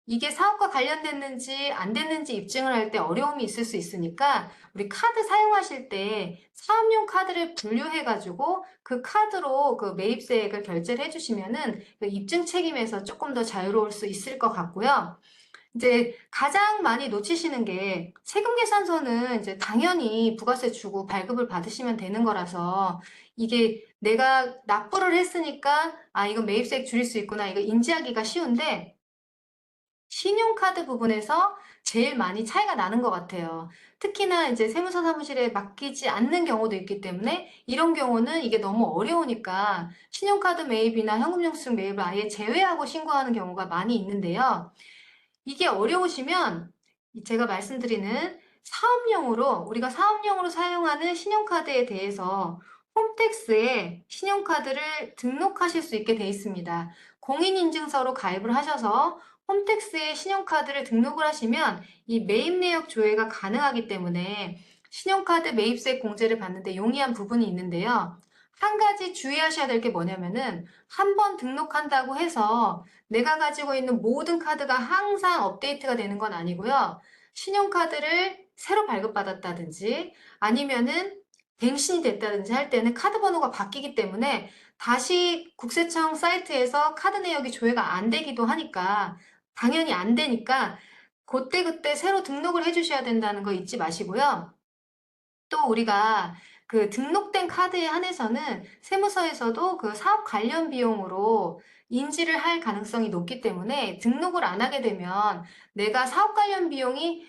이게 사업과 관련됐는지 안 됐는지 입증을 할 때 어려움이 있을 수 있으니까 우리 카드 사용하실 때 사업용 카드를 분류해가지고 그 카드로 그 매입세액을 결제를 해주시면은 그 입증 책임에서 조금 더 자유로울 수 있을 것 같고요. 이제 가장 많이 놓치시는 게 세금계산서는 이제 당연히 부가세 주고 발급을 받으시면 되는 거라서 이게 내가 납부를 했으니까 아, 이건 매입세액 줄일 수 있구나. 이거 인지하기가 쉬운데 신용카드 부분에서 제일 많이 차이가 나는 것 같아요. 특히나 이제 세무사 사무실에 맡기지 않는 경우도 있기 때문에 이런 경우는 이게 너무 어려우니까 신용카드 매입이나 현금영수증 매입을 아예 제외하고 신고하는 경우가 많이 있는데요. 이게 어려우시면 제가 말씀드리는 사업용으로 우리가 사업용으로 사용하는 신용카드에 대해서 홈택스에 신용카드를 등록하실 수 있게 돼 있습니다. 공인인증서로 가입을 하셔서 홈택스에 신용카드를 등록을 하시면 이 매입 내역 조회가 가능하기 때문에 신용카드 매입세 공제를 받는데 용이한 부분이 있는데요. 한 가지 주의하셔야 될 게 뭐냐면은 한 번 등록한다고 해서 내가 가지고 있는 모든 카드가 항상 업데이트가 되는 건 아니고요. 신용카드를 새로 발급받았다든지 아니면은 갱신이 됐다든지 할 때는 카드 번호가 바뀌기 때문에 다시 국세청 사이트에서 카드 내역이 조회가 안 되기도 하니까 당연히 안 되니까 그때그때 새로 등록을 해주셔야 된다는 거 잊지 마시고요. 또 우리가 그 등록된 카드에 한해서는 세무서에서도 그 사업 관련 비용으로 인지를 할 가능성이 높기 때문에 등록을 안 하게 되면 내가 사업 관련 비용이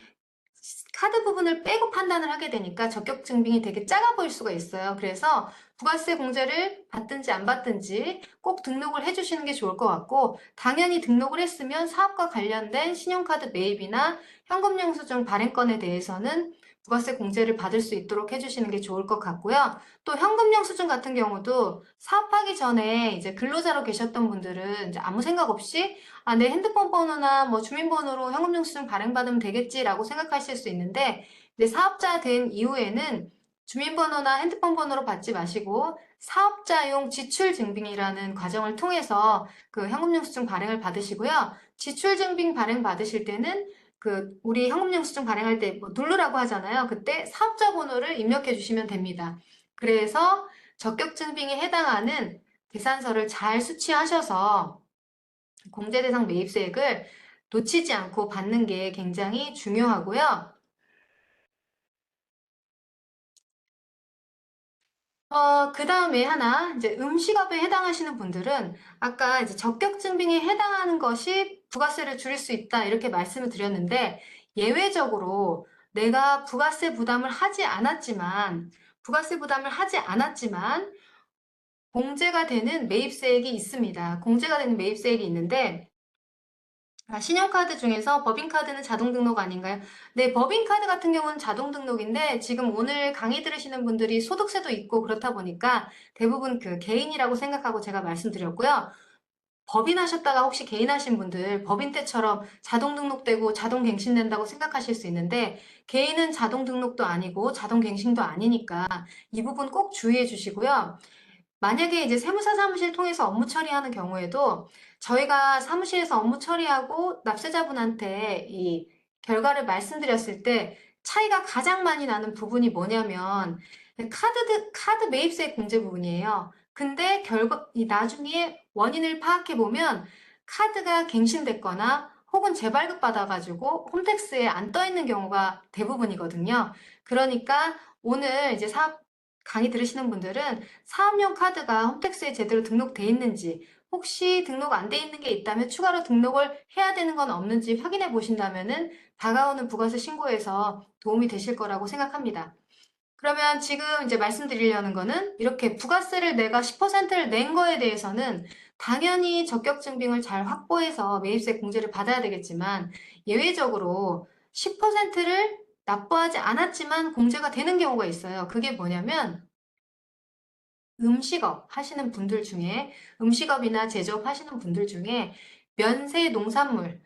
카드 부분을 빼고 판단을 하게 되니까 적격 증빙이 되게 작아 보일 수가 있어요. 그래서 부가세 공제를 받든지 안 받든지 꼭 등록을 해주시는 게 좋을 것 같고 당연히 등록을 했으면 사업과 관련된 신용카드 매입이나 현금영수증 발행건에 대해서는 부가세 공제를 받을 수 있도록 해주시는 게 좋을 것 같고요. 또 현금영수증 같은 경우도 사업하기 전에 이제 근로자로 계셨던 분들은 이제 아무 생각 없이 아, 내 핸드폰 번호나 뭐 주민번호로 현금영수증 발행받으면 되겠지라고 생각하실 수 있는데 이제 사업자 된 이후에는 주민번호나 핸드폰 번호로 받지 마시고 사업자용 지출증빙이라는 과정을 통해서 그 현금영수증 발행을 받으시고요. 지출증빙 발행 받으실 때는 그 우리 현금영수증 발행할 때 뭐 누르라고 하잖아요. 그때 사업자 번호를 입력해 주시면 됩니다. 그래서 적격증빙에 해당하는 계산서를 잘 수취하셔서 공제 대상 매입세액을 놓치지 않고 받는 게 굉장히 중요하고요. 그 다음에 하나, 이제 음식업에 해당하시는 분들은 아까 이제 적격증빙에 해당하는 것이 부가세를 줄일 수 있다, 이렇게 말씀을 드렸는데, 예외적으로 내가 부가세 부담을 하지 않았지만, 공제가 되는 매입세액이 있습니다. 공제가 되는 매입세액이 있는데, 아, 신용카드 중에서 법인카드는 자동 등록 아닌가요? 네, 법인카드 같은 경우는 자동 등록인데 지금 오늘 강의 들으시는 분들이 소득세도 있고 그렇다 보니까 대부분 그 개인이라고 생각하고 제가 말씀드렸고요. 법인 하셨다가 혹시 개인 하신 분들 법인 때처럼 자동 등록되고 자동 갱신된다고 생각하실 수 있는데 개인은 자동 등록도 아니고 자동 갱신도 아니니까 이 부분 꼭 주의해 주시고요. 만약에 이제 세무사 사무실 통해서 업무 처리하는 경우에도 저희가 사무실에서 업무 처리하고 납세자분한테 이 결과를 말씀드렸을 때 차이가 가장 많이 나는 부분이 뭐냐면 카드 매입세 공제 부분이에요. 근데 이 나중에 원인을 파악해 보면 카드가 갱신됐거나 혹은 재발급 받아가지고 홈택스에 안 떠 있는 경우가 대부분이거든요. 그러니까 오늘 이제 사업 강의 들으시는 분들은 사업용 카드가 홈택스에 제대로 등록돼 있는지 혹시 등록 안 돼 있는 게 있다면 추가로 등록을 해야 되는 건 없는지 확인해 보신다면은 다가오는 부가세 신고에서 도움이 되실 거라고 생각합니다. 그러면 지금 이제 말씀드리려는 거는 이렇게 부가세를 내가 10%를 낸 거에 대해서는 당연히 적격증빙을 잘 확보해서 매입세 공제를 받아야 되겠지만 예외적으로 10%를 납부하지 않았지만 공제가 되는 경우가 있어요. 그게 뭐냐면 음식업 하시는 분들 중에, 음식업이나 제조업 하시는 분들 중에 면세 농산물을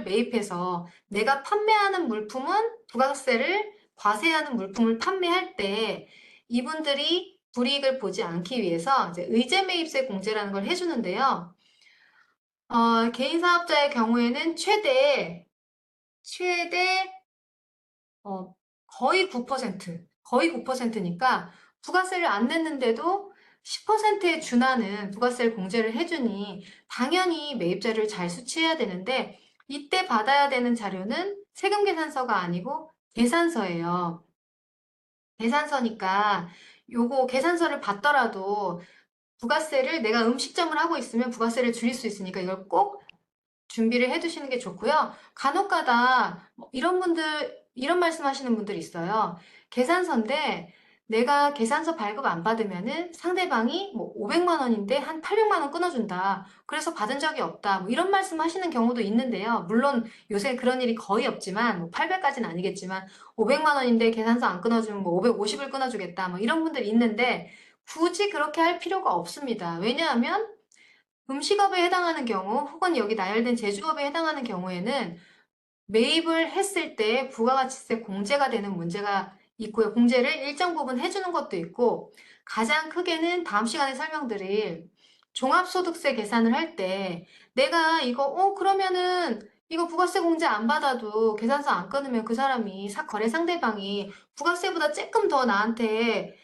매입해서 내가 판매하는 물품은 부가세를 과세하는 물품을 판매할 때 이분들이 불이익을 보지 않기 위해서 이제 의제 매입세 공제라는 걸 해주는데요. 개인 사업자의 경우에는 최대 거의 9%니까 부가세를 안 냈는데도 10%에 준하는 부가세를 공제를 해주니 당연히 매입자를 잘 수취해야 되는데 이때 받아야 되는 자료는 세금계산서가 아니고 계산서예요. 계산서니까 요거 계산서를 받더라도 부가세를 내가 음식점을 하고 있으면 부가세를 줄일 수 있으니까 이걸 꼭 준비를 해두시는 게 좋고요. 간혹가다 이런 말씀하시는 분들이 있어요. 계산서인데 내가 계산서 발급 안 받으면은 상대방이 뭐 500만 원인데 한 800만 원 끊어준다. 그래서 받은 적이 없다. 뭐 이런 말씀 하시는 경우도 있는데요. 물론 요새 그런 일이 거의 없지만 뭐 800까지는 아니겠지만 500만 원인데 계산서 안 끊어주면 뭐 550을 끊어주겠다. 뭐 이런 분들이 있는데 굳이 그렇게 할 필요가 없습니다. 왜냐하면 음식업에 해당하는 경우 혹은 여기 나열된 제조업에 해당하는 경우에는 매입을 했을 때 부가가치세 공제가 되는 문제가 있고요. 공제를 일정 부분 해주는 것도 있고 가장 크게는 다음 시간에 설명드릴 종합소득세 계산을 할 때 내가 그러면은 이거 부가세 공제 안 받아도 계산서 안 끊으면 그 사람이 거래 상대방이 부가세보다 조금 더 나한테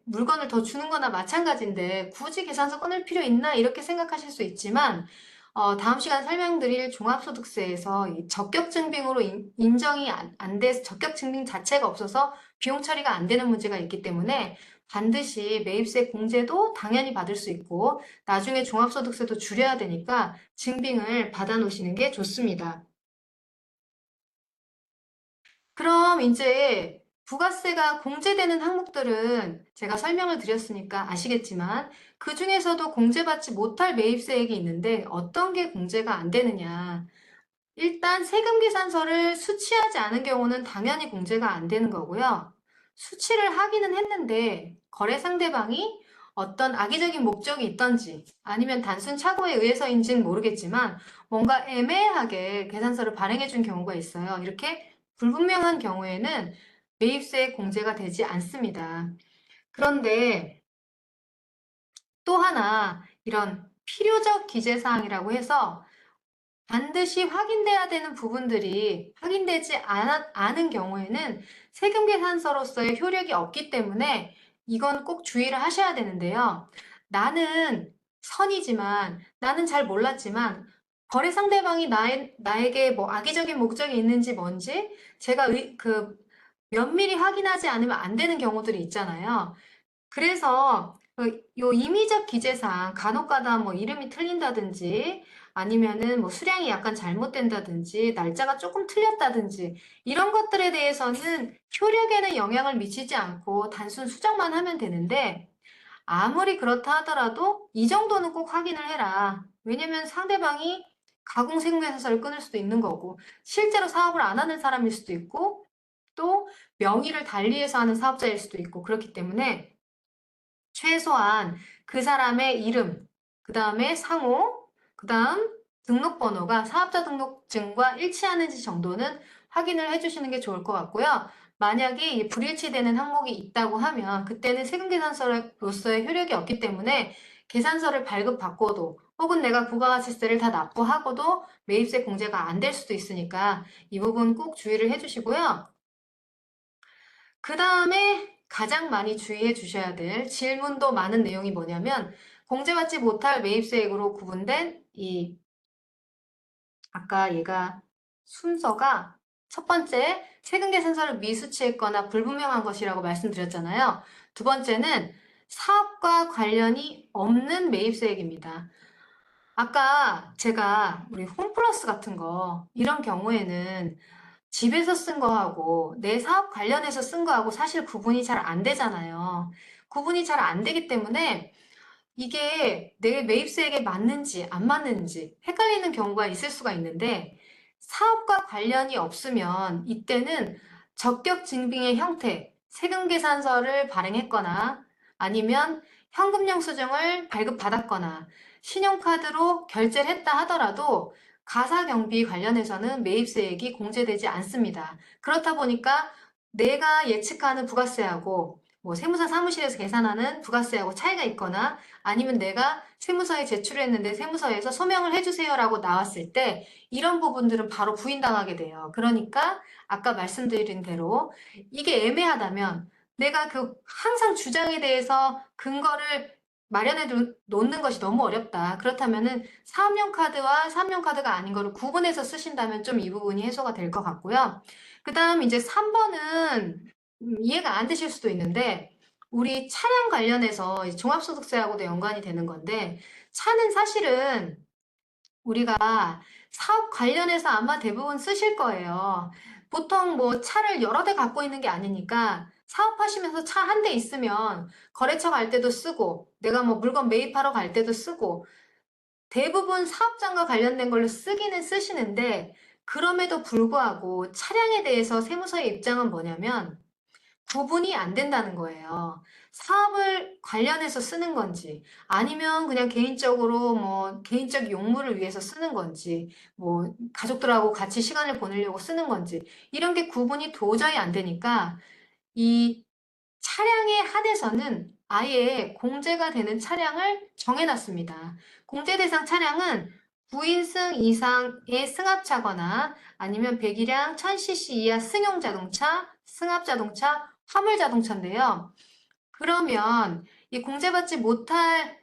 물건을 더 주는 거나 마찬가지인데 굳이 계산서 끊을 필요 있나 이렇게 생각하실 수 있지만 다음 시간 설명드릴 종합소득세에서 이 적격증빙으로 인정이 안 돼서 적격증빙 자체가 없어서 비용 처리가 안 되는 문제가 있기 때문에 반드시 매입세 공제도 당연히 받을 수 있고 나중에 종합소득세도 줄여야 되니까 증빙을 받아 놓으시는 게 좋습니다. 그럼 이제 부가세가 공제되는 항목들은 제가 설명을 드렸으니까 아시겠지만 그 중에서도 공제받지 못할 매입세액이 있는데 어떤 게 공제가 안 되느냐. 일단 세금 계산서를 수취하지 않은 경우는 당연히 공제가 안 되는 거고요. 수취를 하기는 했는데 거래 상대방이 어떤 악의적인 목적이 있던지 아니면 단순 착오에 의해서인지는 모르겠지만 뭔가 애매하게 계산서를 발행해 준 경우가 있어요. 이렇게 불분명한 경우에는 매입세 공제가 되지 않습니다. 그런데 또 하나 이런 필요적 기재사항이라고 해서 반드시 확인돼야 되는 부분들이 확인되지 않은 경우에는 세금 계산서로서의 효력이 없기 때문에 이건 꼭 주의를 하셔야 되는데요. 나는 나는 잘 몰랐지만 거래 상대방이 나에게 뭐 악의적인 목적이 있는지 뭔지 제가 면밀히 확인하지 않으면 안 되는 경우들이 있잖아요. 그래서 요 임의적 기재상 간혹가다 뭐 이름이 틀린다든지 아니면은 뭐 수량이 약간 잘못된다든지 날짜가 조금 틀렸다든지 이런 것들에 대해서는 효력에는 영향을 미치지 않고 단순 수정만 하면 되는데 아무리 그렇다 하더라도 이 정도는 꼭 확인을 해라. 왜냐면 상대방이 가공세금계산서를 끊을 수도 있는 거고 실제로 사업을 안 하는 사람일 수도 있고 또 명의를 달리해서 하는 사업자일 수도 있고 그렇기 때문에 최소한 그 사람의 이름, 그 다음에 상호, 그 다음 등록번호가 사업자 등록증과 일치하는지 정도는 확인을 해주시는 게 좋을 것 같고요. 만약에 이 불일치되는 항목이 있다고 하면 그때는 세금계산서로서의 효력이 없기 때문에 계산서를 발급받고도 혹은 내가 부가가치세를 다 납부하고도 매입세 공제가 안 될 수도 있으니까 이 부분 꼭 주의를 해주시고요. 그 다음에 가장 많이 주의해 주셔야 될 질문도 많은 내용이 뭐냐면 공제받지 못할 매입세액으로 구분된 아까 얘가 순서가 첫 번째 세금계산서를 미수취했거나 불분명한 것이라고 말씀드렸잖아요. 두 번째는 사업과 관련이 없는 매입세액입니다. 아까 제가 우리 홈플러스 같은 거 이런 경우에는 집에서 쓴 거하고 내 사업 관련해서 쓴 거하고 사실 구분이 잘 안 되잖아요. 구분이 잘 안 되기 때문에 이게 내 매입세액에 맞는지 안 맞는지 헷갈리는 경우가 있을 수가 있는데 사업과 관련이 없으면 이때는 적격 증빙의 형태, 세금 계산서를 발행했거나 아니면 현금 영수증을 발급받았거나 신용카드로 결제를 했다 하더라도 가사경비 관련해서는 매입세액이 공제되지 않습니다. 그렇다 보니까 내가 예측하는 부가세하고 뭐 세무사 사무실에서 계산하는 부가세하고 차이가 있거나 아니면 내가 세무서에 제출했는데 세무서에서 소명을 해주세요라고 나왔을 때 이런 부분들은 바로 부인당하게 돼요. 그러니까 아까 말씀드린 대로 이게 애매하다면 내가 그 항상 주장에 대해서 근거를 마련해 놓는 것이 너무 어렵다. 그렇다면은 사업용 카드와 사업용 카드가 아닌 거를 구분해서 쓰신다면 좀 이 부분이 해소가 될 것 같고요. 그 다음 이제 3번은 이해가 안 되실 수도 있는데 우리 차량 관련해서 종합소득세하고도 연관이 되는 건데 차는 사실은 우리가 사업 관련해서 아마 대부분 쓰실 거예요. 보통 뭐 차를 여러 대 갖고 있는 게 아니니까 사업하시면서 차 한 대 있으면 거래처 갈 때도 쓰고 내가 뭐 물건 매입하러 갈 때도 쓰고 대부분 사업장과 관련된 걸로 쓰기는 쓰시는데 그럼에도 불구하고 차량에 대해서 세무서의 입장은 뭐냐면 구분이 안 된다는 거예요. 사업을 관련해서 쓰는 건지, 아니면 그냥 개인적으로 뭐, 개인적 용무를 위해서 쓰는 건지, 뭐, 가족들하고 같이 시간을 보내려고 쓰는 건지, 이런 게 구분이 도저히 안 되니까, 이 차량에 한해서는 아예 공제가 되는 차량을 정해놨습니다. 공제 대상 차량은 9인승 이상의 승합차거나 아니면 배기량 1000cc 이하 승용 자동차, 승합 자동차, 화물 자동차인데요. 그러면 이 공제받지 못할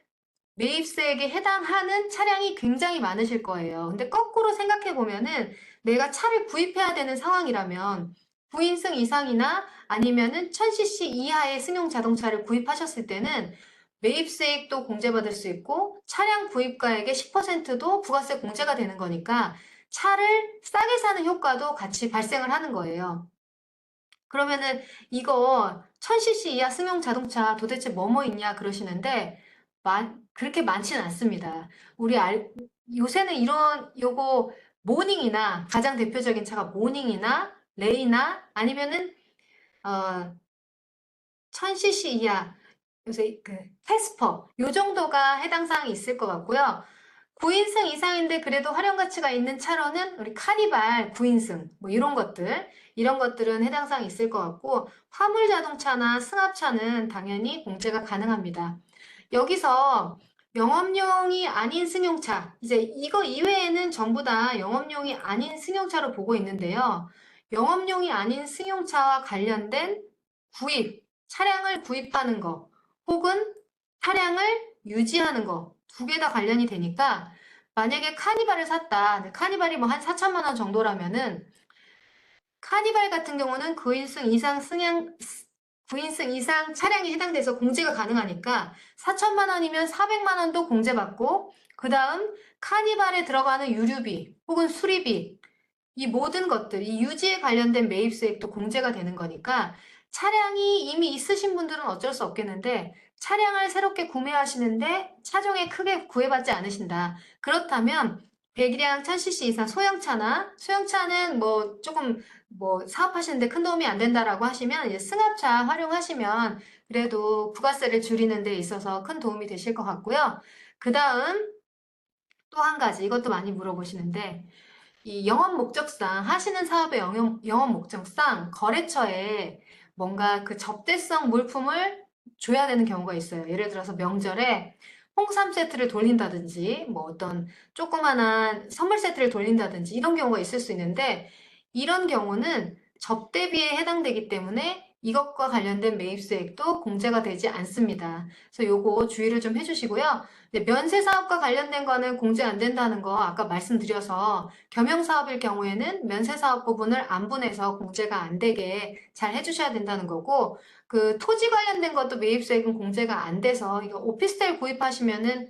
매입세액에 해당하는 차량이 굉장히 많으실 거예요. 근데 거꾸로 생각해 보면은 내가 차를 구입해야 되는 상황이라면 9인승 이상이나 아니면은 1000cc 이하의 승용 자동차를 구입하셨을 때는 매입세액도 공제받을 수 있고 차량 구입가액의 10%도 부가세 공제가 되는 거니까 차를 싸게 사는 효과도 같이 발생을 하는 거예요. 그러면은 이거 1000cc 이하 승용 자동차 도대체 뭐뭐 있냐 그러시는데 그렇게 많지는 않습니다. 요새는 요거 모닝이나 가장 대표적인 차가 모닝이나 레이나 아니면은 어 1000cc 이하 요새 그 캐스퍼 요 정도가 해당 사항이 있을 것 같고요. 9인승 이상인데 그래도 활용 가치가 있는 차로는 우리 카니발 9인승 뭐 이런 것들은 해당 사항이 있을 것 같고 화물 자동차나 승합차는 당연히 공제가 가능합니다. 여기서 영업용이 아닌 승용차 이제 이거 이외에는 전부 다 영업용이 아닌 승용차로 보고 있는데요. 영업용이 아닌 승용차와 관련된 차량을 구입하는 거 혹은 차량을 유지하는 거 두 개 다 관련이 되니까 만약에 카니발을 샀다. 카니발이 뭐 한 4천만 원 정도라면은 카니발 같은 경우는 9인승 이상 차량이 해당돼서 공제가 가능하니까 4천만 원이면 400만 원도 공제받고 그 다음 카니발에 들어가는 유류비 혹은 수리비 이 모든 것들, 이 유지에 관련된 매입세액도 공제가 되는 거니까 차량이 이미 있으신 분들은 어쩔 수 없겠는데 차량을 새롭게 구매하시는데 차종에 크게 구애받지 않으신다. 그렇다면 배기량 1000cc 이상 소형차는 뭐 조금 뭐 사업하시는데 큰 도움이 안 된다라고 하시면 이제 승합차 활용하시면 그래도 부가세를 줄이는 데 있어서 큰 도움이 되실 것 같고요. 그 다음 또 한 가지 이것도 많이 물어보시는데 이 영업 목적상 하시는 사업의 영업 목적상 거래처에 뭔가 그 접대성 물품을 줘야 되는 경우가 있어요. 예를 들어서 명절에 홍삼 세트를 돌린다든지 뭐 어떤 조그만한 선물 세트를 돌린다든지 이런 경우가 있을 수 있는데 이런 경우는 접대비에 해당되기 때문에 이것과 관련된 매입세액도 공제가 되지 않습니다. 그래서 요거 주의를 좀 해주시고요. 면세 사업과 관련된 거는 공제 안 된다는 거 아까 말씀드려서 겸용사업일 경우에는 면세사업 부분을 안분해서 공제가 안 되게 잘 해주셔야 된다는 거고, 그 토지 관련된 것도 매입세액은 공제가 안 돼서, 이거 오피스텔 구입하시면은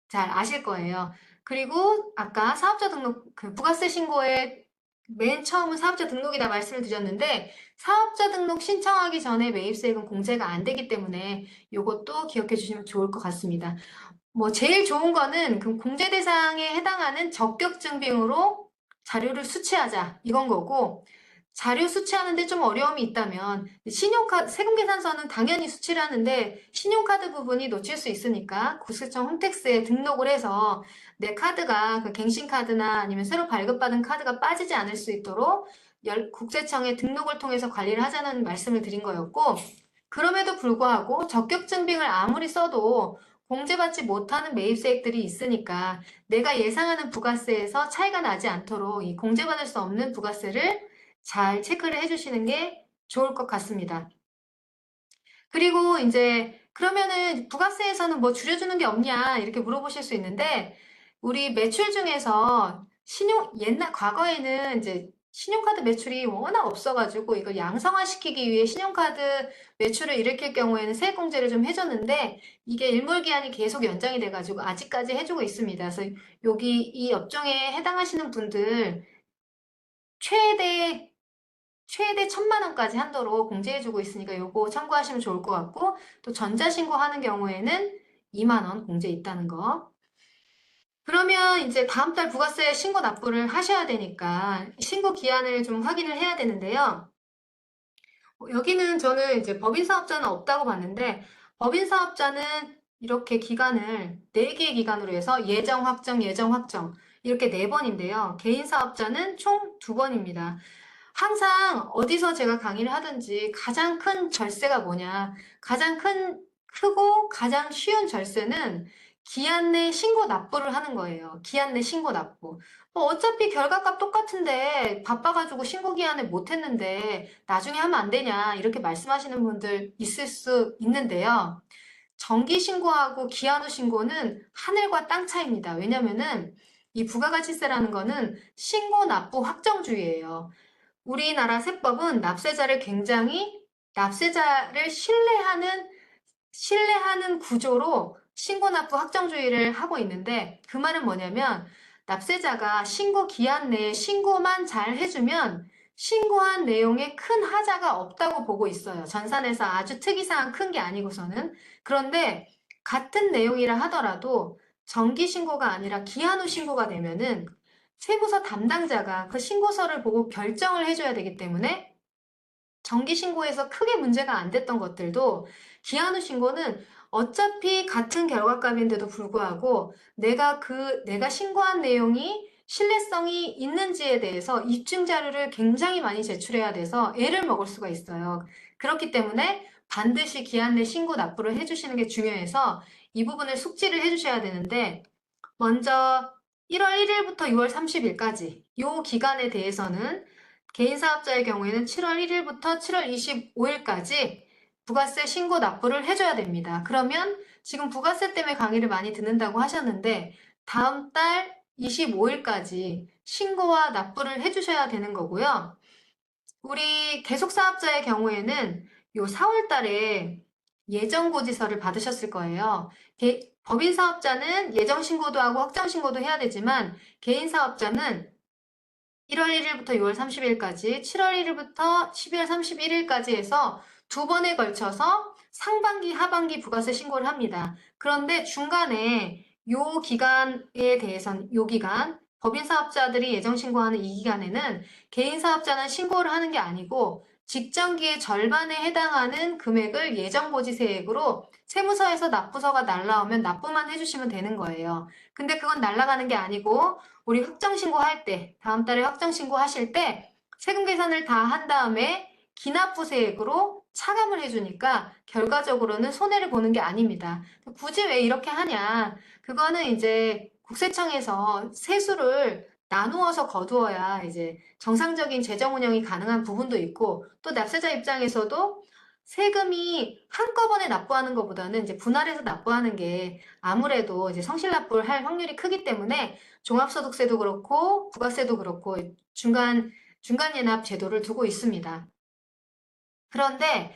잘 아실 거예요. 그리고 아까 사업자 등록, 그 부가세 신고에 맨 처음은 사업자 등록이다 말씀을 드렸는데, 사업자 등록 신청하기 전에 매입세액은 공제가 안 되기 때문에 이것도 기억해 주시면 좋을 것 같습니다. 뭐 제일 좋은 거는 그 공제 대상에 해당하는 적격 증빙으로 자료를 수취하자 이건 거고 자료 수취하는데 좀 어려움이 있다면 신용카드, 세금계산서는 당연히 수취를 하는데 신용카드 부분이 놓칠 수 있으니까 국세청 홈택스에 등록을 해서 내 카드가 그 갱신카드나 아니면 새로 발급받은 카드가 빠지지 않을 수 있도록 국세청에 등록을 통해서 관리를 하자는 말씀을 드린 거였고, 그럼에도 불구하고 적격증빙을 아무리 써도 공제받지 못하는 매입세액들이 있으니까 내가 예상하는 부가세에서 차이가 나지 않도록 이 공제받을 수 없는 부가세를 잘 체크를 해주시는 게 좋을 것 같습니다. 그리고 이제 그러면은 부가세에서는 뭐 줄여주는 게 없냐 이렇게 물어보실 수 있는데, 우리 매출 중에서 과거에는 이제 신용카드 매출이 워낙 없어가지고 이걸 양성화시키기 위해 신용카드 매출을 일으킬 경우에는 세액공제를 좀 해줬는데, 이게 일몰기한이 계속 연장이 돼가지고 아직까지 해주고 있습니다. 그래서 여기 이 업종에 해당하시는 분들 최대 1,000만 원까지 한도로 공제해주고 있으니까 요거 참고하시면 좋을 것 같고, 또 전자신고 하는 경우에는 2만 원 공제 있다는 거. 그러면 이제 다음 달 부가세 신고 납부를 하셔야 되니까 신고 기한을 좀 확인을 해야 되는데요. 여기는 저는 이제 법인 사업자는 없다고 봤는데, 법인 사업자는 이렇게 기간을 4개의 기간으로 해서 예정 확정, 예정 확정 이렇게 4번인데요. 개인 사업자는 총 2번입니다. 항상 어디서 제가 강의를 하든지 가장 큰 절세가 뭐냐, 크고 가장 쉬운 절세는 기한 내 신고 납부를 하는 거예요. 기한 내 신고 납부. 어차피 결과값 똑같은데 바빠가지고 신고 기한을 못 했는데 나중에 하면 안 되냐 이렇게 말씀하시는 분들 있을 수 있는데요. 정기 신고하고 기한 후 신고는 하늘과 땅 차이입니다. 왜냐면은 이 부가가치세라는 거는 신고 납부 확정주의예요. 우리나라 세법은 납세자를 신뢰하는 구조로 신고납부 확정주의를 하고 있는데, 그 말은 뭐냐면 납세자가 신고 기한 내에 신고만 잘 해주면 신고한 내용에 큰 하자가 없다고 보고 있어요. 전산에서 아주 특이사항 큰 게 아니고서는. 그런데 같은 내용이라 하더라도 정기 신고가 아니라 기한 후 신고가 되면은 세무서 담당자가 그 신고서를 보고 결정을 해줘야 되기 때문에 정기 신고에서 크게 문제가 안 됐던 것들도 기한 후 신고는 어차피 같은 결과값인데도 불구하고 내가 신고한 내용이 신뢰성이 있는지에 대해서 입증 자료를 굉장히 많이 제출해야 돼서 애를 먹을 수가 있어요. 그렇기 때문에 반드시 기한 내 신고 납부를 해주시는 게 중요해서 이 부분을 숙지를 해주셔야 되는데, 먼저 1월 1일부터 6월 30일까지 이 기간에 대해서는 개인 사업자의 경우에는 7월 1일부터 7월 25일까지 부가세 신고 납부를 해줘야 됩니다. 그러면 지금 부가세 때문에 강의를 많이 듣는다고 하셨는데 다음 달 25일까지 신고와 납부를 해주셔야 되는 거고요. 우리 계속사업자의 경우에는 요 4월 달에 예정고지서를 받으셨을 거예요. 법인 사업자는 예정 신고도 하고 확정 신고도 해야 되지만 개인 사업자는 1월 1일부터 6월 30일까지, 7월 1일부터 12월 31일까지 해서 2번에 걸쳐서 상반기, 하반기 부가세 신고를 합니다. 그런데 중간에 요 기간에 대해서는 요 기간, 법인 사업자들이 예정 신고하는 이 기간에는 개인 사업자는 신고를 하는 게 아니고 직전기의 절반에 해당하는 금액을 예정고지세액으로 세무서에서 납부서가 날라오면 납부만 해주시면 되는 거예요. 근데 그건 날라가는 게 아니고 우리 확정신고할 때, 다음 달에 확정신고하실 때 세금 계산을 다 한 다음에 기납부세액으로 차감을 해주니까 결과적으로는 손해를 보는 게 아닙니다. 굳이 왜 이렇게 하냐? 그거는 이제 국세청에서 세수를 나누어서 거두어야 이제 정상적인 재정 운영이 가능한 부분도 있고, 또 납세자 입장에서도 세금이 한꺼번에 납부하는 것보다는 이제 분할해서 납부하는 게 아무래도 이제 성실 납부를 할 확률이 크기 때문에 종합소득세도 그렇고 부가세도 그렇고 중간예납 제도를 두고 있습니다. 그런데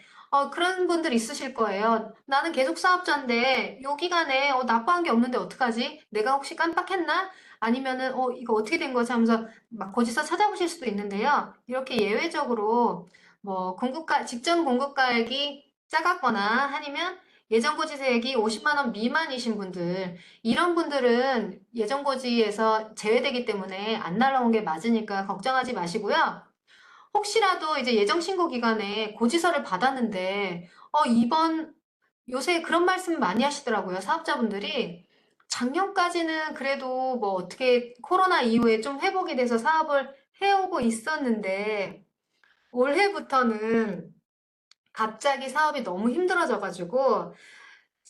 그런 분들 있으실 거예요. 나는 계속 사업자인데 요 기간에 납부한 게 없는데 어떡하지? 내가 혹시 깜빡했나? 아니면은 이거 어떻게 된 거지? 하면서 막 고지서 찾아보실 수도 있는데요. 이렇게 예외적으로 뭐 직전 공급가액이 작았거나 아니면 예정고지세액이 50만 원 미만이신 분들, 이런 분들은 예정고지에서 제외되기 때문에 안 날라온 게 맞으니까 걱정하지 마시고요. 혹시라도 이제 예정신고 기간에 고지서를 받았는데, 요새 그런 말씀 많이 하시더라고요. 사업자분들이. 작년까지는 그래도 뭐 어떻게 코로나 이후에 좀 회복이 돼서 사업을 해오고 있었는데, 올해부터는 갑자기 사업이 너무 힘들어져가지고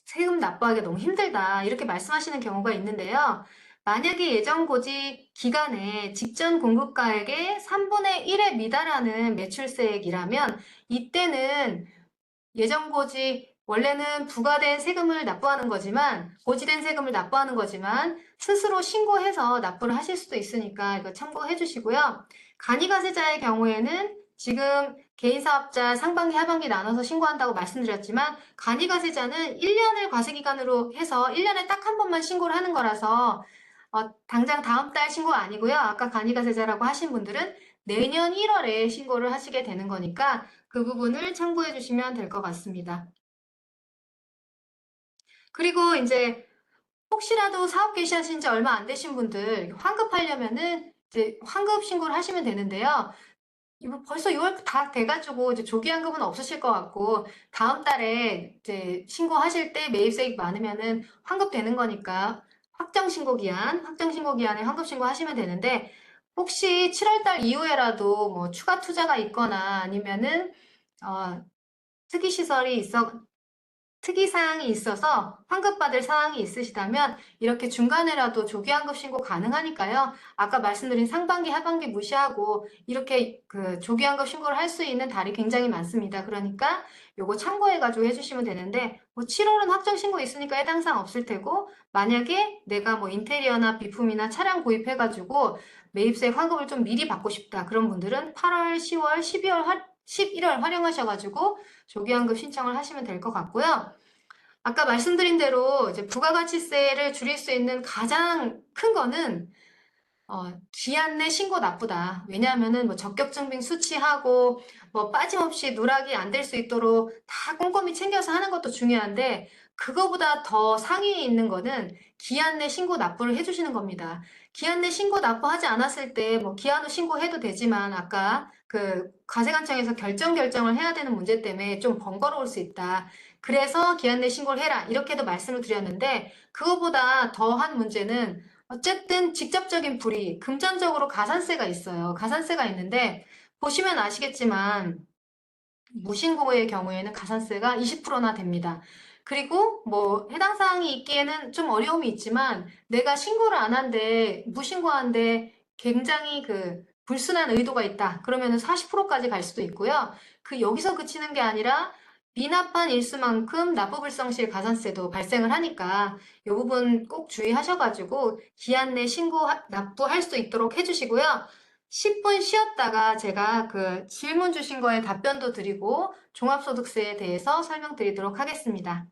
세금 납부하기 너무 힘들다. 이렇게 말씀하시는 경우가 있는데요. 만약에 예정 고지 기간에 직전 공급가액의 3분의 1에 미달하는 매출세액이라면 이때는 예정 고지, 원래는 부과된 세금을 납부하는 거지만, 고지된 세금을 납부하는 거지만, 스스로 신고해서 납부를 하실 수도 있으니까 이거 참고해 주시고요. 간이가세자의 경우에는 지금 개인사업자 상반기, 하반기 나눠서 신고한다고 말씀드렸지만, 간이가세자는 1년을 과세기간으로 해서 1년에 딱 한 번만 신고를 하는 거라서, 당장 다음 달 신고 아니고요. 아까 간이가세자라고 하신 분들은 내년 1월에 신고를 하시게 되는 거니까 그 부분을 참고해 주시면 될 것 같습니다. 그리고 이제 혹시라도 사업 개시하신 지 얼마 안 되신 분들 환급하려면은 이제 환급 신고를 하시면 되는데요. 이거 벌써 6월 다 돼가지고 이제 조기환급은 없으실 것 같고 다음 달에 이제 신고하실 때 매입세액 많으면은 환급되는 거니까 확정신고 기한에 환급 신고하시면 되는데 혹시 7월 달 이후에라도 뭐 추가 투자가 있거나 아니면은 어, 특이시설이 있어 특이사항이 있어서 환급받을 사항이 있으시다면 이렇게 중간에라도 조기환급 신고 가능하니까요. 아까 말씀드린 상반기, 하반기 무시하고 이렇게 그 조기환급 신고를 할 수 있는 달이 굉장히 많습니다. 그러니까 요거 참고해가지고 해주시면 되는데 뭐 7월은 확정신고 있으니까 해당 사항 없을 테고 만약에 내가 뭐 인테리어나 비품이나 차량 구입해가지고 매입세액 환급을 좀 미리 받고 싶다. 그런 분들은 8월, 10월, 12월, 11월 활용하셔가지고 조기환급 신청을 하시면 될 것 같고요. 아까 말씀드린 대로 이제 부가가치세를 줄일 수 있는 가장 큰 거는 기한 내 신고 나쁘다. 왜냐하면은 뭐 적격증빙 수치하고 뭐 빠짐없이 누락이 안 될 수 있도록 다 꼼꼼히 챙겨서 하는 것도 중요한데 그거보다 더 상위에 있는 거는 기한 내 신고 납부를 해주시는 겁니다. 기한 내 신고 납부하지 않았을 때 뭐 기한 후 신고해도 되지만 아까 그 과세관청에서 결정을 해야 되는 문제 때문에 좀 번거로울 수 있다. 그래서 기한 내 신고를 해라. 이렇게도 말씀을 드렸는데 그거보다 더한 문제는 어쨌든 직접적인 불이익, 금전적으로 가산세가 있어요. 가산세가 있는데 보시면 아시겠지만 무신고의 경우에는 가산세가 20%나 됩니다. 그리고 뭐 해당 사항이 있기에는 좀 어려움이 있지만 내가 신고를 안 한데 무신고한데 굉장히 그 불순한 의도가 있다. 그러면은 40%까지 갈 수도 있고요. 그 여기서 그치는 게 아니라 미납한 일수만큼 납부불성실 가산세도 발생을 하니까 이 부분 꼭 주의하셔가지고 기한 내 납부할 수 있도록 해주시고요. 10분 쉬었다가 제가 그 질문 주신 거에 답변도 드리고 종합소득세에 대해서 설명드리도록 하겠습니다.